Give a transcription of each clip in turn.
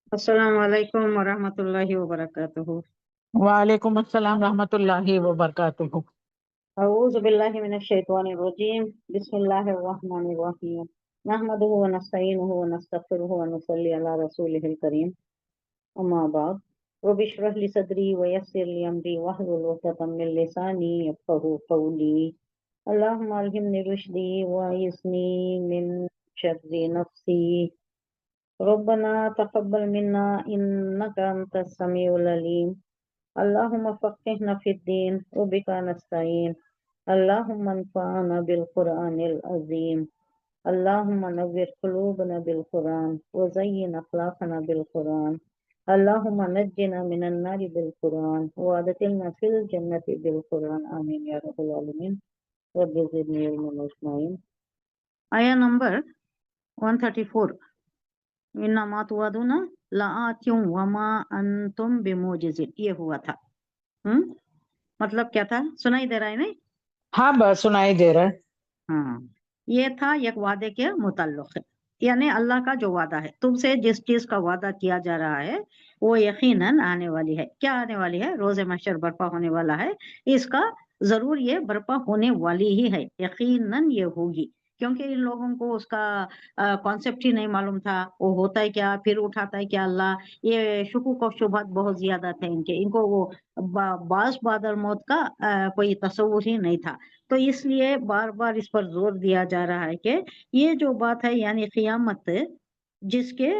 अस्सलाम वालेकुम वरहमतुल्लाहि वबरकातुहू। वालेकुम अस्सलाम रहमतुल्लाहि व बरकातुहू। अऊज़ु बिल्लाहि मिनश शैतानिर रजीम। बिस्मिल्लाहिर रहमानिर रहीम। नहमदुहु व नस्तईनुहु व नस्तगफिरुहु व नुसल्ली अला रसूलिहिल करीम। अम्मा बाद। रब्बि इश्रह ली सदरी व यस्सिर ली अमरी वहलुल उक़दतम मिन लिसानी यफ़क़हू क़ौली। अल्लाहुम्मा अल्हिमनी रुश्दी व इस्नी मिन शर्रि नफ्सी। रब्बना तक़ब्बल मिन्ना इन्नका अंतस समीउल अलीम। अल्लाहुम्मा फ़क़्हिना फ़िद्दीन व बिका नस्तईन। अल्लाहुम्मा अन्फ़अना बिल क़ुरआनिल अज़ीम। अल्लाहुम्मा नव्विर क़ुलूबना बिल क़ुरआन व ज़य्यिन अख़लाक़ना बिल क़ुरआन। अल्लाहुम्मा नज्जिना मिनन नारि बिल क़ुरआन व अदखिलना फ़िल जन्नति बिल क़ुरआन। आमीन या रब्बल आलमीन। रब्बि ज़िदनी इल्मन अजमाइन। आया नंबर 134। इन्नमा तुअदुना लआतियुम वमा अंतुम बिमुजिजिन। ये हुआ था। मतलब क्या था, सुनाई दे रहा है नहीं? हाँ बस सुनाई दे रहा है। हाँ, ये था एक वादे के मुताल्लिक़, यानी अल्लाह का जो वादा है, तुमसे जिस चीज का वादा किया जा रहा है वो यकीनन आने वाली है। क्या आने वाली है? रोज़े महशर बर्पा होने वाला है, इसका जरूर ये बर्पा होने वाली ही है, यकीनन ये होगी। क्योंकि इन लोगों को उसका कॉन्सेप्ट ही नहीं मालूम था, वो होता है क्या, फिर उठाता है क्या अल्लाह। ये शुकूक और शुबहत बहुत ज्यादा थे इनको वो बास बादल मौत का कोई तसव्वुर ही नहीं था। तो इसलिए बार बार इस पर जोर दिया जा रहा है कि ये जो बात है यानी क़ियामत जिसके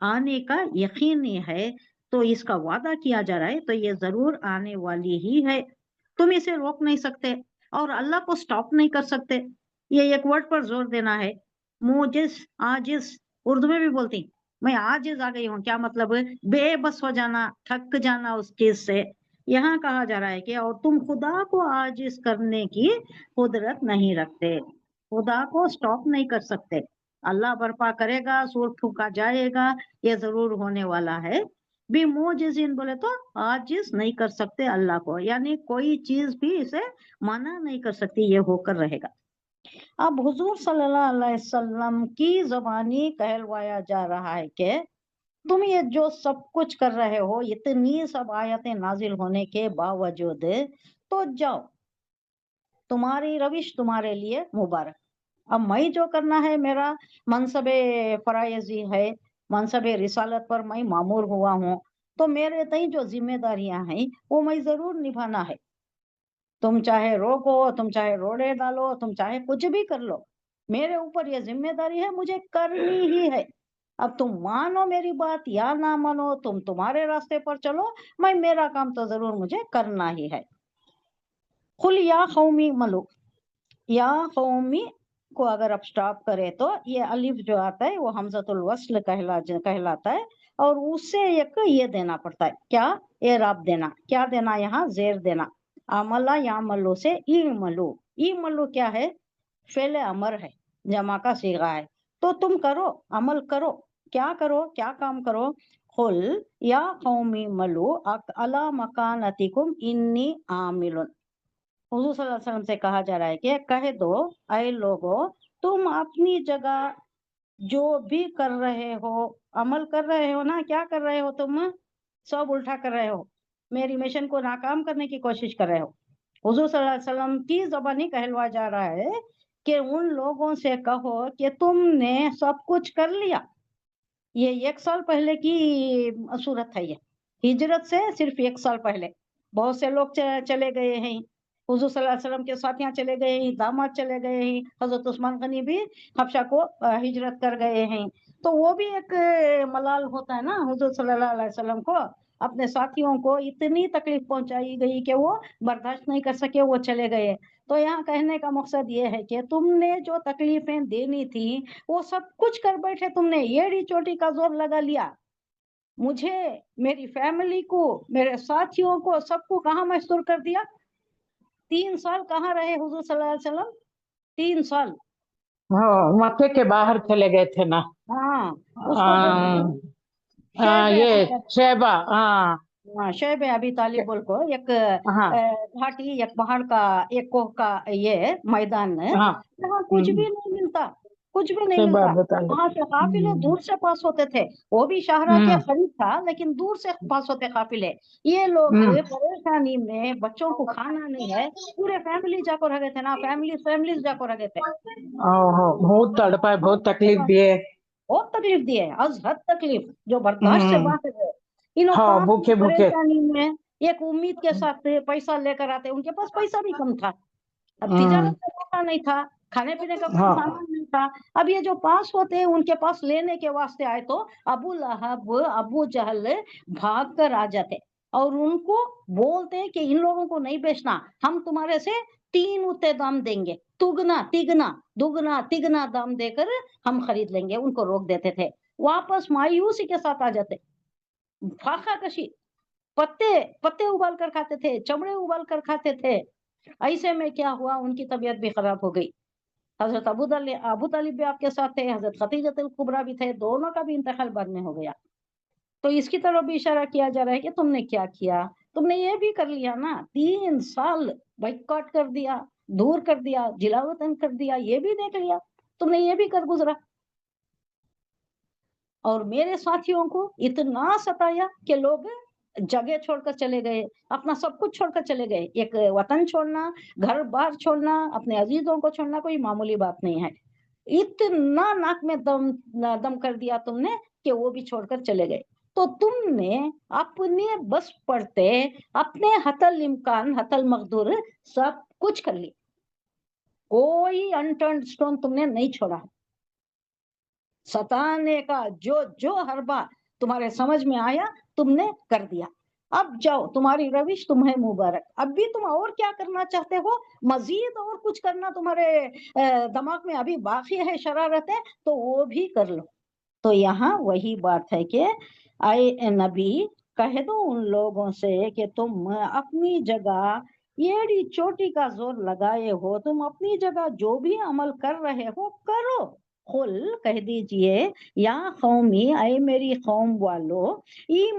आने का यकीन है, तो इसका वादा किया जा रहा है, तो ये जरूर आने वाली ही है। तुम इसे रोक नहीं सकते और अल्लाह को स्टॉप नहीं कर सकते। ये एक वर्ड पर जोर देना है, मुजिज आजिज। उर्दू में भी बोलती मैं आजिज आ गई हूँ, क्या मतलब है? बेबस हो जाना, थक जाना उस चीज से। यहाँ कहा जा रहा है कि और तुम खुदा को आजिज करने की कुदरत नहीं रखते, खुदा को स्टॉप नहीं कर सकते। अल्लाह बर्पा करेगा, सूर फूका जाएगा, ये जरूर होने वाला है। भी मोजिजिन बोले तो आजिज नहीं कर सकते अल्लाह को, यानी कोई चीज भी इसे मना नहीं कर सकती, ये होकर रहेगा। अब हुजूर सल्लल्लाहु अलैहि वसल्लम की जबानी कहलवाया जा रहा है कि तुम ये जो सब कुछ कर रहे हो, इतनी सब आयतें नाजिल होने के बावजूद, तो जाओ, तुम्हारी रविश तुम्हारे लिए मुबारक। अब मैं जो करना है, मेरा मनसबे फरायजी है, मनसबे रिसालत पर मैं मामूर हुआ हूँ, तो मेरे तई जो जिम्मेदारियां हैं वो मैं जरूर निभाना है। तुम चाहे रोको, तुम चाहे रोड़े डालो, तुम चाहे कुछ भी कर लो, मेरे ऊपर ये जिम्मेदारी है, मुझे करनी ही है। अब तुम मानो मेरी बात या ना मानो, तुम तुम्हारे रास्ते पर चलो, मैं मेरा काम तो जरूर मुझे करना ही है। कुल या कौमी मलू, या कौमी को अगर आप स्टॉप करें तो ये अलिफ जो आता है वो हमजतुल वस्ल कहलाता है, और उससे एक ये देना पड़ता है, क्या? एराब देना। क्या देना? यहाँ जेर देना। अमला या मल्लू से ई मल्लू। ई मल्लू क्या है? फेले अमर है, जमा का सीगा है। तो तुम करो, अमल करो। क्या करो? क्या काम करो? कुल या कौमी मल्लू अला मकानतिकुम इन्नी आमिलुन। हुजूर सल्लल्लाहु अलैहि वसल्लम से कहा जा रहा है कि कह दो, ऐ लोगो, तुम अपनी जगह जो भी कर रहे हो, अमल कर रहे हो ना, क्या कर रहे हो तुम? सब उल्टा कर रहे हो, मेरी मिशन को नाकाम करने की कोशिश कर रहे हो। हुजूर सल्लल्लाहु अलैहि वसल्लम की ज़बानी कहलवा जा रहा है कि उन लोगों से कहो कि तुमने सब कुछ कर लिया। ये 1 साल पहले की सूरत है, ये हिजरत से सिर्फ 1 साल पहले बहुत से लोग चले गए हैं। हुजूर सल्लल्लाहु अलैहि वसल्लम के साथ यहाँ चले गए हैं, दामाद चले गए हैं, हजरत उस्मान गनी भी हबशा को हिजरत कर गए हैं। तो वो भी एक मलाल होता है ना, हुजूर सल्लल्लाहु अलैहि वसल्लम को अपने साथियों को इतनी तकलीफ पहुंचाई गई कि वो बर्दाश्त नहीं कर सके, वो चले गए। तो यहाँ कहने का मकसद ये है कि तुमने जो तकलीफें देनी थी वो सब कुछ कर बैठे, तुमने एड़ी चोटी का जोर लगा लिया। मुझे, मेरी फैमिली को, मेरे साथियों को, सबको कहाँ मस्तूर कर दिया। 3 साल कहाँ रहे हुजूर सल्लल्लाहु अलैहि वसल्लम? 3 साल। हाँ, मक्के के बाहर चले गए थे ना। हाँ, उसको बोलते आ, हैं शैब ये अबी, शैबा। हाँ हाँ शैब अबी तालिब बोल को एक हाँ घाटी, एक पहाड़ का, एक कोह का ये मैदान है, हाँ। जहाँ कुछ भी नहीं मिलता। कुछ भी नहीं सही बात मिलता। बता वहां से काफिले ले। दूर से पास होते थे, वो भी शाहरा के हम्म करीब था लेकिन दूर से पास होते काफिले। ये लोग हम्म परेशानी में, बच्चों को खाना नहीं है, पूरे फैमिली जाको रह गए थे ना, फैमिली जाको रह गए थे। ओहो, बहुत तड़पा है, बहुत तकलीफ दिए। बहुत तकलीफ दी है, अज हद तकलीफ जो बर्दाश्त से हम्म बाहर है। इन्हों हाँ, काम की भूखे भूखे। परेशानी में एक उम्मीद के साथ पैसा लेकर आते, उनके पास पैसा भी कम था, अब हम्म तिजारत का पैसा नहीं था, खाने पीने का कोई हाँ सामान नहीं था। अब ये जो पास होते हैं उनके पास लेने के वास्ते आए तो अबू लहब अबू जहल भाग कर आ जाते और उनको बोलते हैं कि इन लोगों को नहीं बेचना, हम तुम्हारे से 3 उते दाम देंगे, तुगना तिगना दुगना तिगना दाम देकर हम खरीद लेंगे। उनको रोक देते थे, वापस मायूसी के साथ आ जाते। फाका कशी, पत्ते पत्ते उबाल कर खाते थे, चमड़े उबाल कर खाते थे। ऐसे में क्या हुआ, उनकी तबीयत भी खराब हो गई। हजरत अबू तालिब भी आपके साथ थे, हजरत खदीजतुल कुबरा भी थे, दोनों का भी इंतकाल बाद में हो गया। तो इसकी तरफ भी इशारा किया जा रहा है कि तुमने क्या किया, तुमने ये भी कर लिया ना, 3 साल बाइकआउट कर दिया, दूर कर दिया, जिलावतन कर दिया, ये भी देख लिया, तुमने ये भी कर गुजरा। और मेरे साथियों को इतना सताया कि लोग जगह छोड़कर चले गए, अपना सब कुछ छोड़कर चले गए। एक वतन छोड़ना, घर बार छोड़ना, अपने अजीजों को छोड़ना कोई मामूली बात नहीं है। इतना नाक में दम दम कर दिया तुमने कि वो भी छोड़कर चले गए। तो तुमने अपने बस पड़ते, अपने हतल इम्कान हतल मकदूर सब कुछ कर ली, कोई अनटर्न्ड स्टोन तुमने नहीं छोड़ा। सताने का जो जो हरबा तुम्हारे समझ में आया तुमने कर दिया। अब जाओ, तुम्हारी रविश तुम्हें मुबारक। अब भी तुम और क्या करना चाहते हो, मजीद और कुछ करना तुम्हारे दिमाग में अभी बाकी है शरारतें, तो वो भी कर लो। तो यहाँ वही बात है कि आए नबी, कह दो उन लोगों से कि तुम अपनी जगह एड़ी चोटी का जोर लगाए हो, तुम अपनी जगह जो भी अमल कर रहे हो करो। खुल, कह दीजिए, या कौमी, अय मेरी कौम वालों,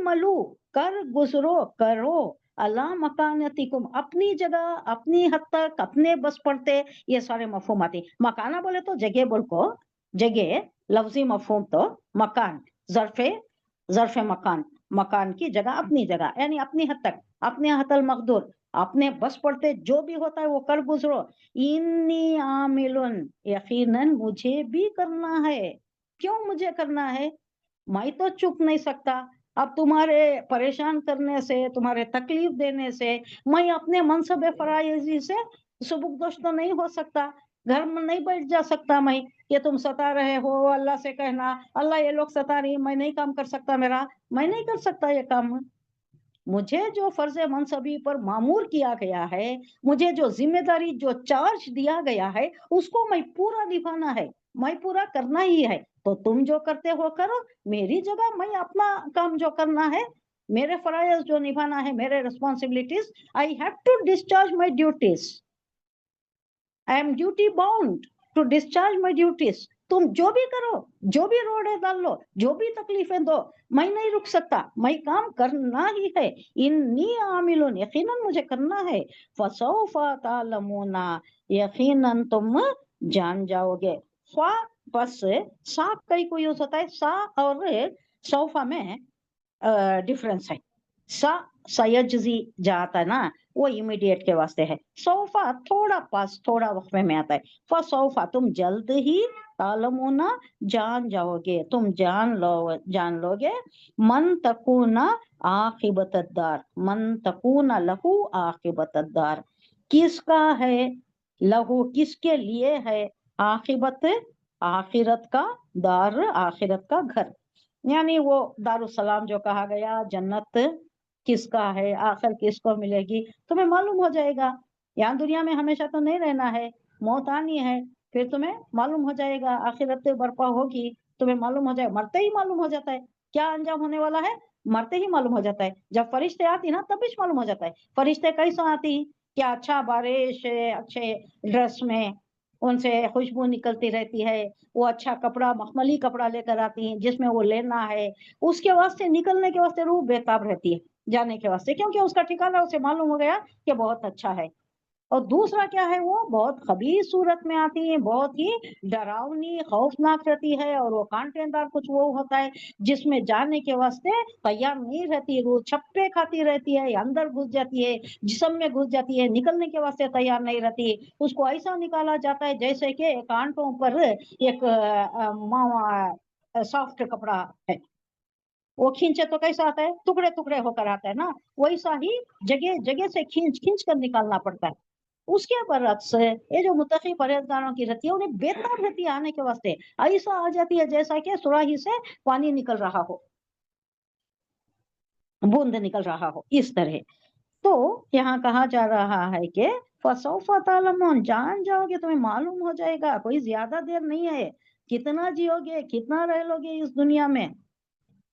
मलू, कर गुजरो करो, अला मकानतिकुम, अपनी जगह अपनी हद तक अपने बस पड़ते। ये सारे मफहूम आते। मकाना बोले तो जगह बोल को, जगह लफ्जी मफहूम तो मकान, जरफे जरफे मकान, मकान की जगह, अपनी जगह यानी अपनी हद तक, अपने हतल मकदूर, अपने बस पड़ते जो भी होता है वो कर गुजरो। इन्नी आमिलुन, यकीनन मुझे भी करना है। क्यों मुझे करना है, मैं तो चुप नहीं सकता। अब तुम्हारे परेशान करने से, तुम्हारे तकलीफ देने से मैं अपने मनसब फराइजी से सुबुकदोश तो नहीं हो सकता, घर में नहीं बैठ जा सकता मैं कि तुम सता रहे हो, अल्लाह से कहना अल्लाह ये लोग सता रही, मैं नहीं काम कर सकता, मैं नहीं कर सकता ये काम। मुझे जो फर्ज मनसबी पर मामूर किया गया है, मुझे जो जिम्मेदारी जो चार्ज दिया गया है, उसको मैं पूरा निभाना है, मैं पूरा करना ही है। तो तुम जो करते हो करो, मेरी जगह मैं अपना काम जो करना है, मेरे फराइज जो निभाना है, मेरे responsibilities, I have to discharge my duties, I am duty bound to discharge my duties. तुम जो भी करो, जो भी रोड़े डाल लो, जो भी तकलीफें दो, मैं नहीं रुक सकता, मैं काम करना ही है। इन्नी आमिलुन, यकीनन मुझे करना है। फसौफा तालमूना, यकीनन तुम जान जाओगे। फा बस सा कई को यूज होता है, सा और सौफा में डिफरेंस है। सा सयजजी जाता है ना, वो इमीडिएट के वास्ते है। सौफा थोड़ा पास, थोड़ा वक्फे में आता है। फसौफा, तुम जल्द ही, तालमुना, जान जाओगे, तुम जान लोगे। मन तकूना आखिबतदार, मन तकूना लहू आखिबतदार, किसका है, लहू किसके लिए है, आखिबत आखिरत का, दार आखिरत का घर, यानी वो दारुसलाम जो कहा गया, जन्नत किसका है, आखिर किसको मिलेगी, तुम्हें मालूम हो जाएगा। यहाँ दुनिया में हमेशा तो नहीं रहना है, मौत आनी है, फिर तुम्हें मालूम हो जाएगा, आखिरत बर्पा होगी, तुम्हें मालूम हो जाए, मरते ही मालूम हो जाता है क्या अंजाम होने वाला है, मरते ही मालूम हो जाता है। जब फरिश्ते आती ना तब भी मालूम हो जाता है। फरिश्ते कैसा आती, क्या अच्छा बारिश अच्छे ड्रेस में उनसे खुशबू निकलती रहती है, वो अच्छा कपड़ा मखमली कपड़ा लेकर आती हैं जिसमें वो लेना है, उसके वास्ते निकलने के वास्ते रूह बेताब रहती है जाने के वास्ते, क्योंकि उसका ठिकाना उसे मालूम हो गया कि बहुत अच्छा है। اور دوسرا کیا ہے، وہ بہت خبیث صورت میں آتی ہے، بہت ہی ڈراؤنی خوفناک رہتی ہے، اور وہ کانٹے دار کچھ وہ ہوتا ہے جس میں جانے کے واسطے تیار نہیں رہتی، وہ چھپے کھاتی رہتی ہے، اندر گھس جاتی ہے، جسم میں گھس جاتی ہے، نکلنے کے واسطے تیار نہیں رہتی۔ اس کو ایسا نکالا جاتا ہے جیسے کہ کانٹوں پر ایک سافٹ کپڑا ہے، وہ کھینچے تو کیسا آتا ہے، ٹکڑے ٹکڑے ہو کر آتا ہے نا، ویسا ہی جگہ جگہ سے کھینچ کھینچ کر نکالنا پڑتا ہے۔ اس کے برعکس یہ جو متقی پرہیزگاروں کی رہتی ہے، انہیں بہتر رہتی ہے آنے کے واسطے، ایسا آ جاتی ہے جیسا کہ سراہی سے پانی نکل رہا ہو، بوند نکل رہا ہو، اس طرح۔ تو یہاں کہا جا رہا ہے کہ فسوف تعلمون، جان جاؤ گے، تمہیں معلوم ہو جائے گا، کوئی زیادہ دیر نہیں ہے، کتنا جیو گے، کتنا رہ لو گے اس دنیا میں۔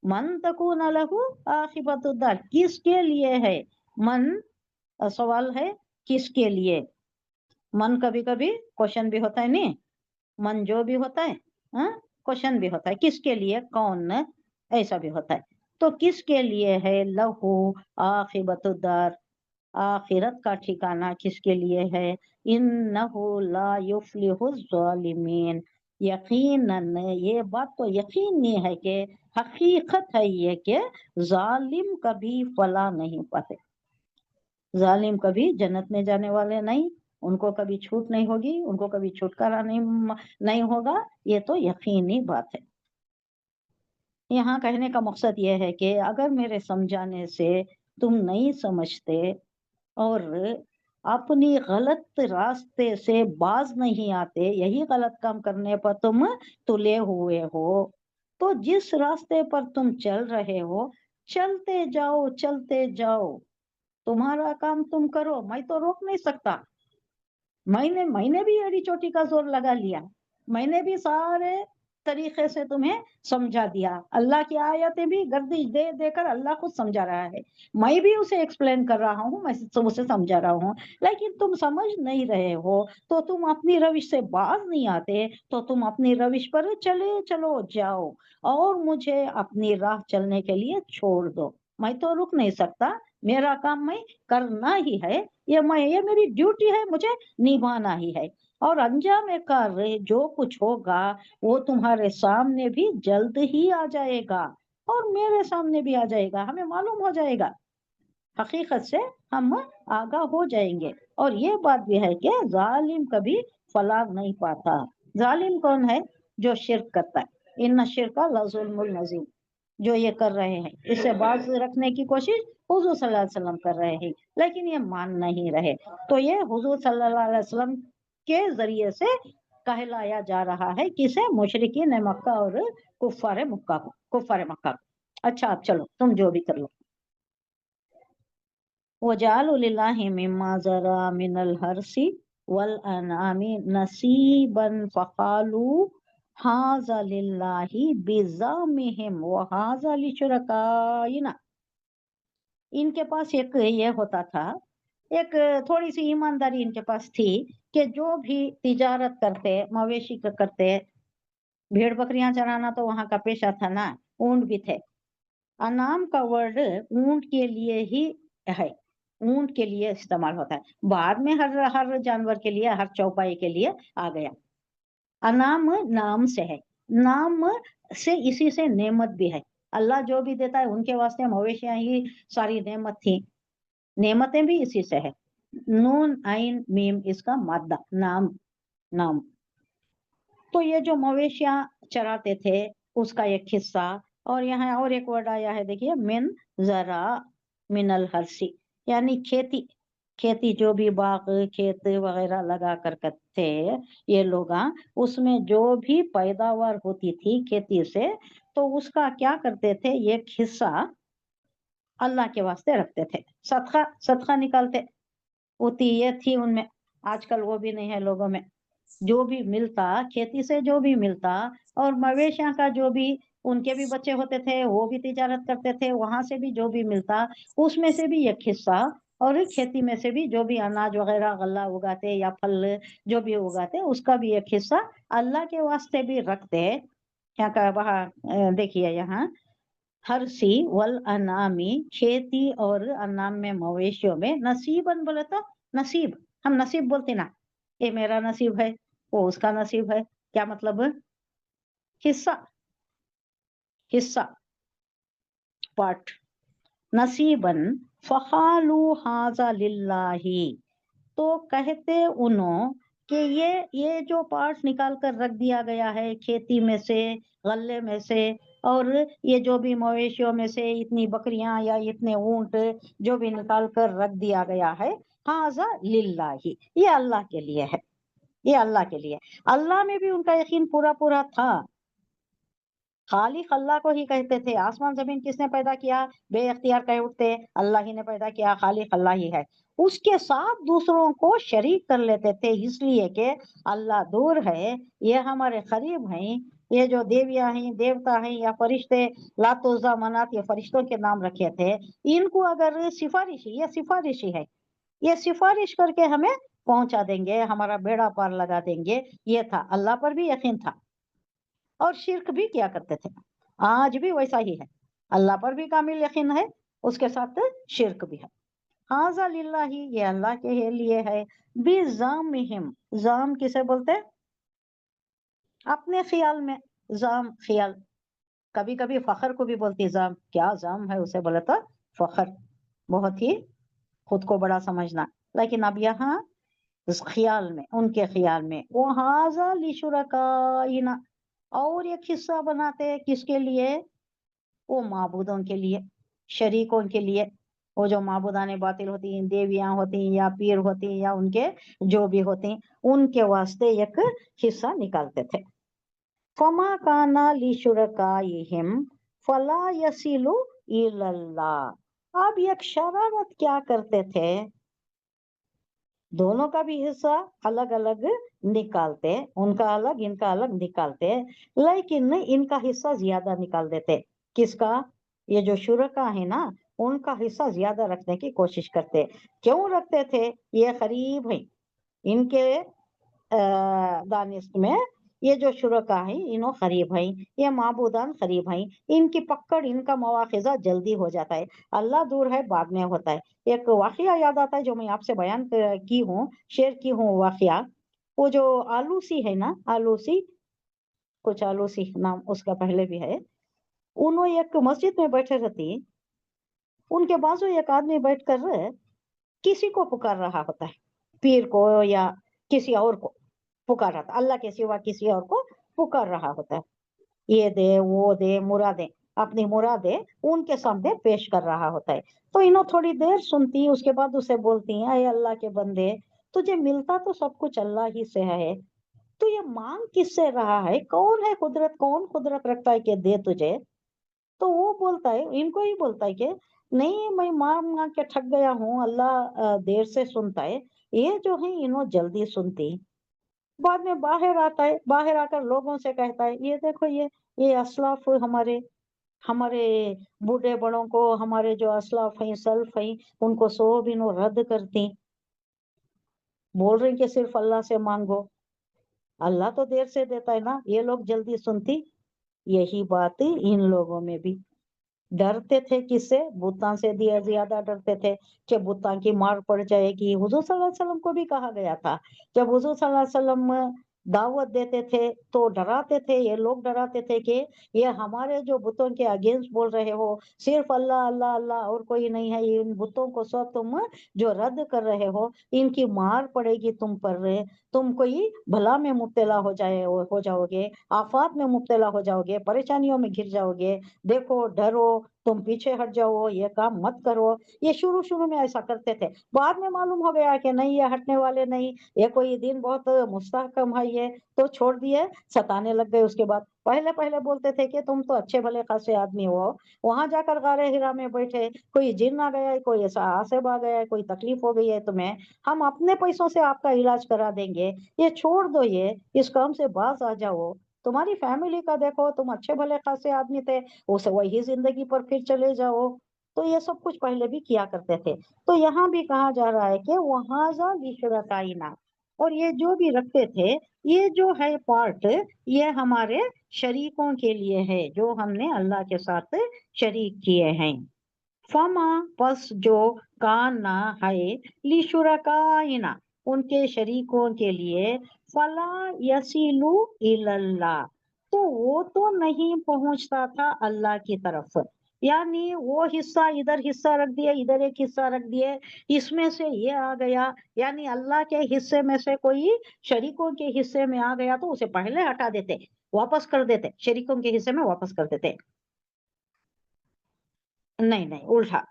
من تکون لہ عاقبۃ الدار، کس کے لیے ہے من، سوال ہے کس کے لیے۔ من کبھی کبھی کوشچن بھی ہوتا ہے، نہیں من جو بھی ہوتا ہے کوشچن بھی ہوتا ہے، کس کے لیے، کون، ایسا بھی ہوتا ہے۔ تو کس کے لیے ہے لہو عاقبۃ الدار، آخرت کا ٹھکانہ کس کے لیے ہے، انہ لا یفلح الظالمین، یقیناً یہ بات تو یقینی ہے کہ حقیقت ہے یہ کہ ظالم کبھی فلاح نہیں پاتے، ظالم کبھی جنت میں جانے والے نہیں، ان کو کبھی چھوٹ نہیں ہوگی، ان کو کبھی چھٹکارا نہیں ہوگا، یہ تو یقینی بات ہے۔ یہاں کہنے کا مقصد یہ ہے کہ اگر میرے سمجھانے سے تم نہیں سمجھتے اور اپنی غلط راستے سے باز نہیں آتے، یہی غلط کام کرنے پر تم تلے ہوئے ہو، تو جس راستے پر تم چل رہے ہو چلتے جاؤ، چلتے جاؤ، تمہارا کام تم کرو، میں تو روک نہیں سکتا۔ میں نے بھی ایڑی چوٹی کا زور لگا لیا، میں نے بھی سارے طریقے سے تمہیں سمجھا دیا، اللہ کی آیتیں بھی گردش دے دے کر اللہ خود سمجھا رہا ہے، میں بھی اسے ایکسپلین کر رہا ہوں، میں اسے سمجھا رہا ہوں، لیکن تم سمجھ نہیں رہے ہو، تو تم اپنی روش سے باز نہیں آتے، تو تم اپنی روش پر چلو جاؤ، اور مجھے اپنی راہ چلنے کے لیے چھوڑ دو، میں تو رک نہیں سکتا، میرا کام میں کرنا ہی ہے، یہ میری ڈیوٹی ہے، مجھے نبھانا ہی ہے، اور انجام کار جو کچھ ہوگا وہ تمہارے سامنے بھی جلد ہی آ جائے گا، اور میرے سامنے بھی آ جائے گا، ہمیں معلوم ہو جائے گا، حقیقت سے ہم آگاہ ہو جائیں گے۔ اور یہ بات بھی ہے کہ ظالم کبھی فلاح نہیں پاتا۔ ظالم کون ہے؟ جو شرک کرتا ہے، ان الشرک لظلم العظیم، جو یہ کر رہے ہیں، اس سے باز رکھنے کی کوشش حضور صلی اللہ علیہ وسلم کر رہے ہیں، لیکن یہ مان نہیں رہے، تو یہ حضور صلی اللہ علیہ وسلم کے ذریعے سے کہلایا جا رہا ہے کسے؟ مشرکین مکہ اور کفار مکہ کو، کفار مکہ کو۔ اچھا اب چلو تم جو بھی کر لو۔ وَجَعَلُوا لِلَّهِ مِمَّا ذَرَأَ مِنَ الْحَرْثِ وَالْأَنْعَامِ نَصِيبًا فَقَالُوا هَذَا لِلَّهِ بِزَعْمِهِمْ وَهَذَا لِشُرَكَائِنَا۔ ان کے پاس ایک یہ ہوتا تھا، ایک تھوڑی سی ایمانداری ان کے پاس تھی کہ جو بھی تجارت کرتے، مویشی کا کرتے، بھیڑ بکریاں چرانا تو وہاں کا پیشہ تھا نا، اونٹ بھی تھے، انعام کا ورڈ اونٹ کے لیے ہی ہے، اونٹ کے لیے استعمال ہوتا ہے، بعد میں ہر جانور کے لیے، ہر چوپائی کے لیے آ گیا۔ انعام نام سے ہے، نام سے اسی سے نعمت بھی ہے، اللہ جو بھی دیتا ہے ان کے واسطے مویشیاں ہی ساری نعمت تھی، نعمتیں بھی اسی سے ہے، نون عین میم اس کا مادہ، نام، نام۔ تو یہ جو مویشیاں چراتے تھے اس کا ایک حصہ، اور یہاں اور ایک ورڈ آیا ہے دیکھیے، من ذرا من الحرثی، یعنی کھیتی، کھیتی جو بھی باغ کھیت وغیرہ لگا کر کرتے یہ لوگ، اس میں جو بھی پیداوار ہوتی تھی کھیتی سے، تو اس کا کیا کرتے تھے، ایک حصہ اللہ کے واسطے رکھتے تھے، صدقہ نکالتے، ہوتی یہ تھی ان میں، آج کل وہ بھی نہیں ہے لوگوں میں، جو بھی ملتا کھیتی سے، جو بھی ملتا، اور مویشیاں کا جو بھی ان کے بھی بچے ہوتے تھے وہ بھی تجارت کرتے تھے، وہاں سے بھی جو بھی ملتا اس میں سے بھی ایک حصہ، اور کھیتی میں سے بھی جو بھی اناج وغیرہ غلہ اگاتے یا پھل جو بھی اگاتے اس کا بھی ایک حصہ اللہ کے واسطے بھی رکھتے۔ کیا کہا وہاں دیکھیے یہاں، ہرسی والانامی، کھیتی اور انام میں مویشیوں میں، نصیباً بولے تو نصیب، हम नसीब बोलते ना, ये मेरा नसीब है, वो उसका नसीब है, क्या मतलब? हिस्सा, हिस्सा, पार्ट। नसीबन फकालू हाजा लिल्लाही, तो कहते उन्हों कि ये जो पार्ट निकाल कर रख दिया गया है खेती में से, गल्ले में से, और ये जो भी मवेशियों में से इतनी बकरियां या इतने ऊंट जो भी निकाल कर रख दिया गया है, हाजा लिल्लाही, ये अल्लाह के लिए है, ये अल्लाह के लिए। अल्लाह में भी उनका यकीन पूरा पूरा था। खालिक अल्लाह को ही कहते थे। आसमान जमीन किसने पैदा किया? बेइख्तियार कह उठते, अल्लाह ही ने पैदा किया, खालिक अल्लाह ही है। उसके साथ दूसरों को शरीक कर लेते थे, इसलिए कि अल्लाह दूर है, ये हमारे करीब हैं। ये जो देवियां हैं, देवता हैं या फरिश्ते, लातोजा मनात, ये फरिश्तों के नाम रखे थे। इनको अगर सिफारिशी, ये सिफारिशी है, ये सिफारिश करके हमें पहुंचा देंगे, हमारा बेड़ा पार लगा देंगे, ये था। अल्लाह पर भी यकीन था और शिर्क भी किया करते थे। आज भी वैसा ही है, अल्लाह पर भी कामिल यकीन है, उसके साथ शिर्क भी है। हाजा लिल्लाही, ये अल्लाह के लिए है। बिजामिहिम, जाम किसे बोलते हैं? अपने ख्याल में, जाम ख्याल। कभी कभी फखर को भी बोलती जाम, क्या जाम है उसे बोले तो फखर, बहुत ही खुद को बड़ा समझना। लेकिन अब यहाँ इस ख्याल में, उनके ख्याल में, वो हाजा लिशुरकाइना, और एक हिस्सा बनाते हैं किसके लिए? वो माबूदों के लिए, शरीकों के लिए। वो जो माबूदाने बातिल होती हैं, देवियां होती हैं या पीर होती हैं या उनके जो भी होते हैं, उनके वास्ते एक हिस्सा निकालते थे। फमा काना लिशुरकाइहिम फला यसिलु इलल्लाह। अब एक शरारत क्या करते थे, दोनों का भी हिस्सा अलग अलग निकालते, उनका अलग इनका अलग निकालते, लेकिन इनका हिस्सा ज्यादा निकाल देते। किसका? ये जो शुरका है ना, उनका हिस्सा ज्यादा रखने की कोशिश करते। क्यों रखते थे? ये करीब है इनके दानिश में, ये जो शुरका है इन्हों करीब है, ये माबूदान करीब है, इनकी पकड़, इनका मवाखिजा जल्दी हो जाता है। अल्लाह दूर है, बाद में होता है। एक वाकया याद आता है जो मैं आपसे बयान की हूँ, शेयर की हूँ वाकया। वो जो आलूसी है ना, आलूसी, कुछ आलूसी नाम उसका पहले भी है, उन्होंने एक मस्जिद में बैठे रहती, उनके बाजू एक आदमी बैठकर किसी को पुकार रहा होता है, पीर को या किसी और को पुकार रहा था, अल्लाह के सिवा किसी और को पुकार रहा होता है। ये दे वो दे मुरादें, अपनी मुरादें उनके सामने पेश कर रहा होता है। तो इन्हों थोड़ी देर सुनती, उसके बाद उसे बोलती हैं, अरे अल्लाह के बंदे, तुझे मिलता तो सब कुछ अल्लाह ही से है, तू ये मांग किससे रहा है? कौन है कुदरत, कौन कुदरत रखता है कि दे तुझे? तो वो बोलता है, इनको ही बोलता है कि नहीं, मैं मांग मांग के थक गया हूँ, अल्लाह देर से सुनता है। ये जो है इन्हों जल्दी सुनती। बाद में बाहर आता है, बाहर आकर लोगों से कहता है, ये देखो, ये असलाफ हमारे हमारे बूढ़े बड़ों को, हमारे जो असलाफ हैं, सल्फ हैं, उनको सब इन्हों रद्द करती, बोल रही कि सिर्फ अल्लाह से मांगो, अल्लाह तो देर से देता है ना, ये लोग जल्दी सुनती। यही बात इन लोगों में भी। डरते थे किससे? बुत्ता से दिया ज्यादा डरते थे कि बुत्ता की मार पड़ जाएगी। हुजूर सल्लल्लाहु अलैहि वसल्लम को भी कहा गया था, जब हुजूर सल्लल्लाहु अलैहि वसल्लम दावत देते थे तो डराते थे, ये लोग डराते थे कि ये हमारे जो बुतों के अगेंस्ट बोल रहे हो, सिर्फ अल्लाह अल्लाह अल्लाह और कोई नहीं है, इन बुतों को सब तुम जो रद्द कर रहे हो, इनकी मार पड़ेगी तुम पर, तुम कोई भला में मुब्तला हो जाओगे, आफात में मुब्तला हो जाओगे, परेशानियों में घिर जाओगे, देखो डरो, तुम पीछे हट जाओ, ये काम मत करो। ये शुरू शुरू में ऐसा करते थे, बाद में मालूम हो गया कि नहीं, ये हटने वाले नहीं, ये कोई दिन बहुत मुस्तहकम है, ये तो छोड़ दिए, सताने लग गए। उसके बाद पहले पहले बोलते थे कि तुम तो अच्छे भले खासे आदमी हो, वहां जाकर गारे हिरा में बैठे, कोई जिन आ गया है, कोई ऐसा आसिब आ गया है, कोई तकलीफ हो गई है तुम्हें, हम अपने पैसों से आपका इलाज करा देंगे, ये छोड़ दो, ये इस काम से बाज आ जाओ, तुम्हारी फैमिली का देखो, तुम अच्छे भले खासे आदमी थे, उसे वही जिंदगी पर फिर चले जाओ। तो ये सब कुछ पहले भी किया करते थे। तो यहाँ भी कहा जा रहा है कि वहां जा लिशुरकाइना, और ये जो भी रखते थे, ये जो है पार्ट, ये हमारे शरीकों के लिए है, जो हमने अल्लाह के साथ शरीक किए हैं। फमा, पस जो, काना है लिशुरकाइना, ان کے شریکوں کے لیے فلا یسیلو اللہ، تو وہ تو نہیں پہنچتا تھا اللہ کی طرف، یعنی وہ حصہ ادھر حصہ رکھ دیا، ادھر ایک حصہ رکھ دیے، اس میں سے یہ آ گیا، یعنی اللہ کے حصے میں سے کوئی شریکوں کے حصے میں آ گیا تو اسے پہلے ہٹا دیتے، واپس کر دیتے، شریکوں کے حصے میں واپس کر دیتے۔ نہیں نہیں، الٹا،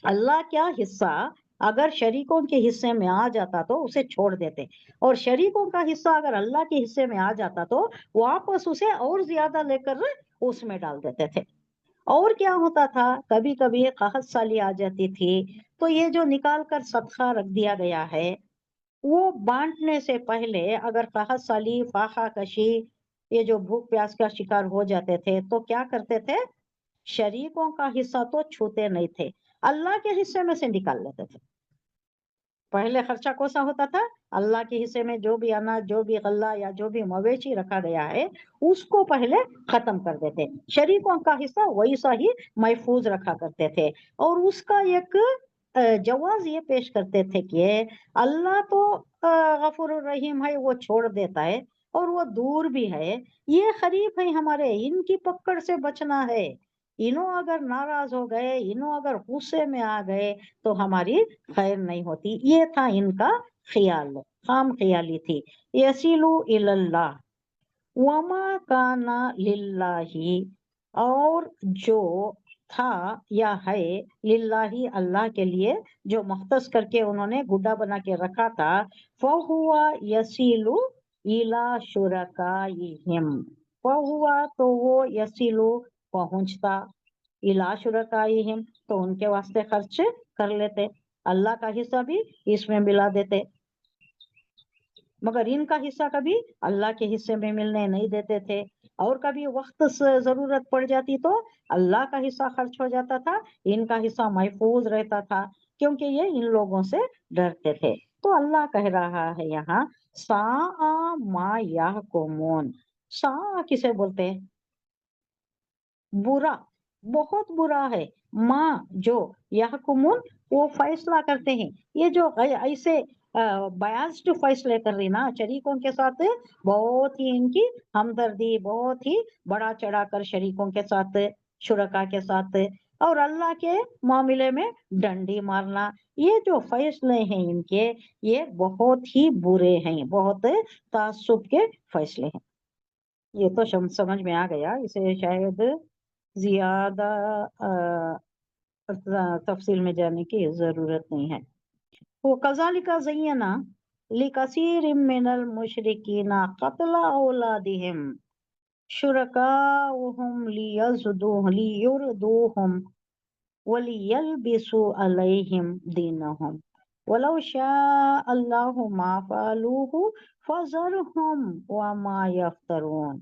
اللہ کیا حصہ اگر شریکوں کے حصے میں آ جاتا تو اسے چھوڑ دیتے، اور شریکوں کا حصہ اگر اللہ کے حصے میں آ جاتا تو واپس اسے اور زیادہ لے کر اس میں ڈال دیتے تھے۔ اور کیا ہوتا تھا، کبھی کبھی قحط سالی آ جاتی تھی تو یہ جو نکال کر صدقہ رکھ دیا گیا ہے وہ بانٹنے سے پہلے اگر قحط سالی، فاقہ کشی، یہ جو بھوک پیاس کا شکار ہو جاتے تھے تو کیا کرتے تھے، شریکوں کا حصہ تو چھوتے نہیں تھے، اللہ کے حصے میں سے نکال لیتے تھے۔ پہلے خرچہ کوسا ہوتا تھا، اللہ کے حصے میں جو بھی اناج، جو بھی غلہ یا جو بھی مویشی رکھا گیا ہے اس کو پہلے ختم کر دیتے، شریکوں کا حصہ ویسا ہی محفوظ رکھا کرتے تھے، اور اس کا ایک جواز یہ پیش کرتے تھے کہ اللہ تو غفور الرحیم ہے، وہ چھوڑ دیتا ہے، اور وہ دور بھی ہے، یہ قریب ہے ہمارے، ان کی پکڑ سے بچنا ہے، انہوں اگر ناراض ہو گئے، انہوں اگر غصے میں آ گئے تو ہماری خیر نہیں ہوتی۔ یہ تھا ان کا خیال، خام خیالی تھی۔ یسیلو اللہ وما کانا للہ، اور جو تھا یا ہے للہ اللہ کے لیے، جو مختص کر کے انہوں نے گڈا بنا کے رکھا تھا، فہوا یسیلو الی شرکائہم، فہوا تو وہ یسیلو پہنچتا، الی شرکائہم تو ان کے واسطے خرچ کر لیتے، اللہ کا حصہ بھی اس میں ملا دیتے، مگر ان کا حصہ کبھی اللہ کے حصے میں ملنے نہیں دیتے تھے، اور کبھی وقت سے ضرورت پڑ جاتی تو اللہ کا حصہ خرچ ہو جاتا تھا، ان کا حصہ محفوظ رہتا تھا، کیونکہ یہ ان لوگوں سے ڈرتے تھے۔ تو اللہ کہہ رہا ہے یہاں ساء ما یحکمون، ساء کسے بولتے ہیں، برا، بہت برا ہے، ماں جو یحکمون وہ فیصلہ کرتے ہیں، یہ جو ایسے بیاسڈ فیصلے کر رہی نا شریکوں کے ساتھ، بہت ہی ان کی ہمدردی، بہت ہی بڑا چڑھا کر شریکوں کے ساتھ، شرکا کے ساتھ، اور اللہ کے معاملے میں ڈنڈی مارنا، یہ جو فیصلے ہیں ان کے یہ بہت ہی برے ہیں، بہت تعصب کے فیصلے ہیں۔ یہ تو سمجھ میں آ گیا، اسے شاید زیادہ تفصیل میں جانے کی ضرورت نہیں ہے۔ وَكَذَلِكَ زَيَّنَا لِكَثِيرٍ مِّنَ الْمُشْرِكِينَ قَتْلَ أَوْلَادِهِمْ شُرَكَاؤُهُمْ لِيُرْدُوهُمْ وَلِيَلْبِسُوا عَلَيْهِمْ دِينَهُمْ وَلَوْ شَاءَ اللَّهُ مَا فَعَلُوهُ فَذَرْهُمْ وَمَا يَفْتَرُونَ۔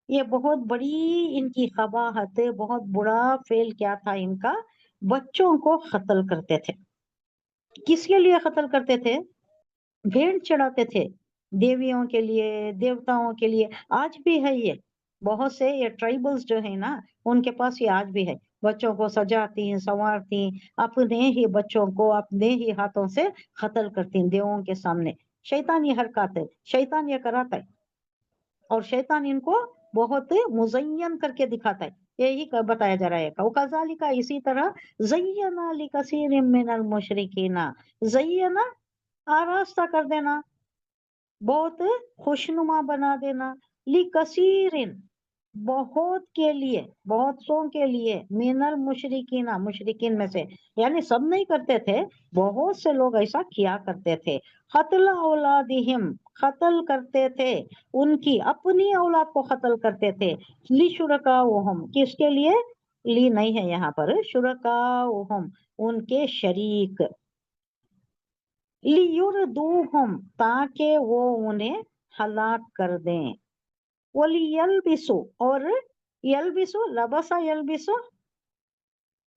یہ بہت بڑی ان کی قباحت، بہت بڑا فعل کیا تھا ان کا، بچوں کو قتل کرتے تھے۔ کس کے لیے قتل کرتے تھے، بھیڑ چڑھاتے تھے دیویوں کے لیے، دیوتاؤں کے لیے، آج بھی ہے یہ، بہت سے یہ ٹرائبلز جو ہیں نا ان کے پاس یہ آج بھی ہے، بچوں کو سجاتی ہیں، سنوارتی ہیں، اپنے ہی بچوں کو اپنے ہی ہاتھوں سے قتل کرتی ہیں دیووں کے سامنے، شیطانی حرکات ہے، شیطان یہ کراتا ہے، اور شیطان ان کو بہت مزین کر کے دکھاتا ہے، یہی بتایا جا رہا ہے۔ وَكَذَلِكَ اسی طرح زَيَّنَا لِكَثِيرٍ مِّنَ الْمُشْرِكِينَ، زَيَّنَا آراستہ کر دینا، بہت خوشنما بنا دینا، لِكَثِيرٍ بہت کے لیے، بہت سو کے لیے، من المشرکین مشرکین میں سے، یعنی سب نہیں کرتے تھے، بہت سے لوگ ایسا کیا کرتے تھے، قتل اولادہم قتل کرتے تھے، ان کی اپنی اولاد کو قتل کرتے تھے، لشرکاؤہم کس کے لیے، لی نہیں ہے یہاں پر، شرکاؤہم ان کے شریک، لیردوہم تاکہ وہ انہیں ہلاک کر دیں، وَلِيَلْبِسُوا اور یلبسو لبسا یلبسو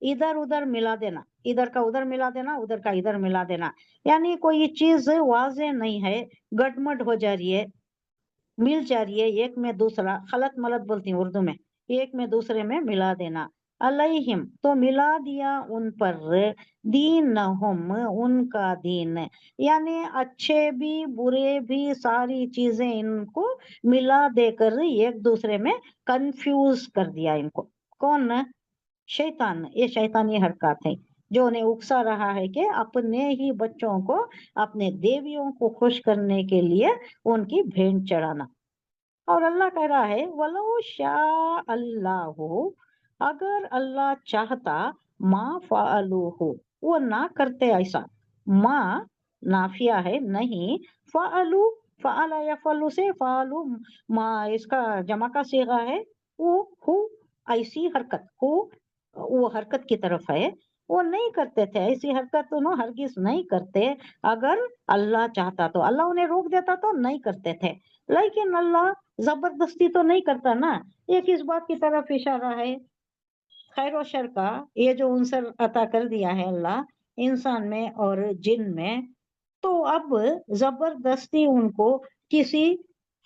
ادھر ادھر ملا دینا، ادھر کا ادھر ملا دینا، ادھر کا ادھر ملا دینا، یعنی کوئی چیز واضح نہیں ہے، گٹمٹ ہو جا رہی ہے، مل جا رہی ہے، ایک میں دوسرا، خلط ملط بولتی ہیں اردو میں، ایک میں دوسرے میں ملا دینا، अलैहिम तो मिला दिया उन पर, दीनहुम उनका दीन, यानी अच्छे भी बुरे भी सारी चीजें इनको मिला देकर एक दूसरे में कंफ्यूज कर दिया इनको। कौन? शैतान। ये शैतानी हरकत है जो उन्हें उकसा रहा है कि अपने ही बच्चों को, अपने देवियों को खुश करने के लिए उनकी भेंट चढ़ाना। और अल्लाह कह रहा है वलो शाह अल्लाह, अगर अल्लाह चाहता, माँ फ़अलू हो, वो ना करते ऐसा। माँ नाफिया है, नहीं। फ़अलू, फ़अला या फ़अलू से फ़अलू, माँ इसका जमा का सीगा है। वो हु, ऐसी हरकत हो, वो हरकत की तरफ है। वो नहीं करते थे ऐसी हरकत, तो नो हरगिज नहीं करते। अगर अल्लाह चाहता तो अल्लाह उन्हें रोक देता तो नहीं करते थे, लेकिन अल्लाह जबरदस्ती तो नहीं करता ना। ये किस बात की तरफ इशारा है? खैर और शर का ये जो उनसर अता कर दिया है अल्लाह इंसान में और जिन में, तो अब जबरदस्ती उनको किसी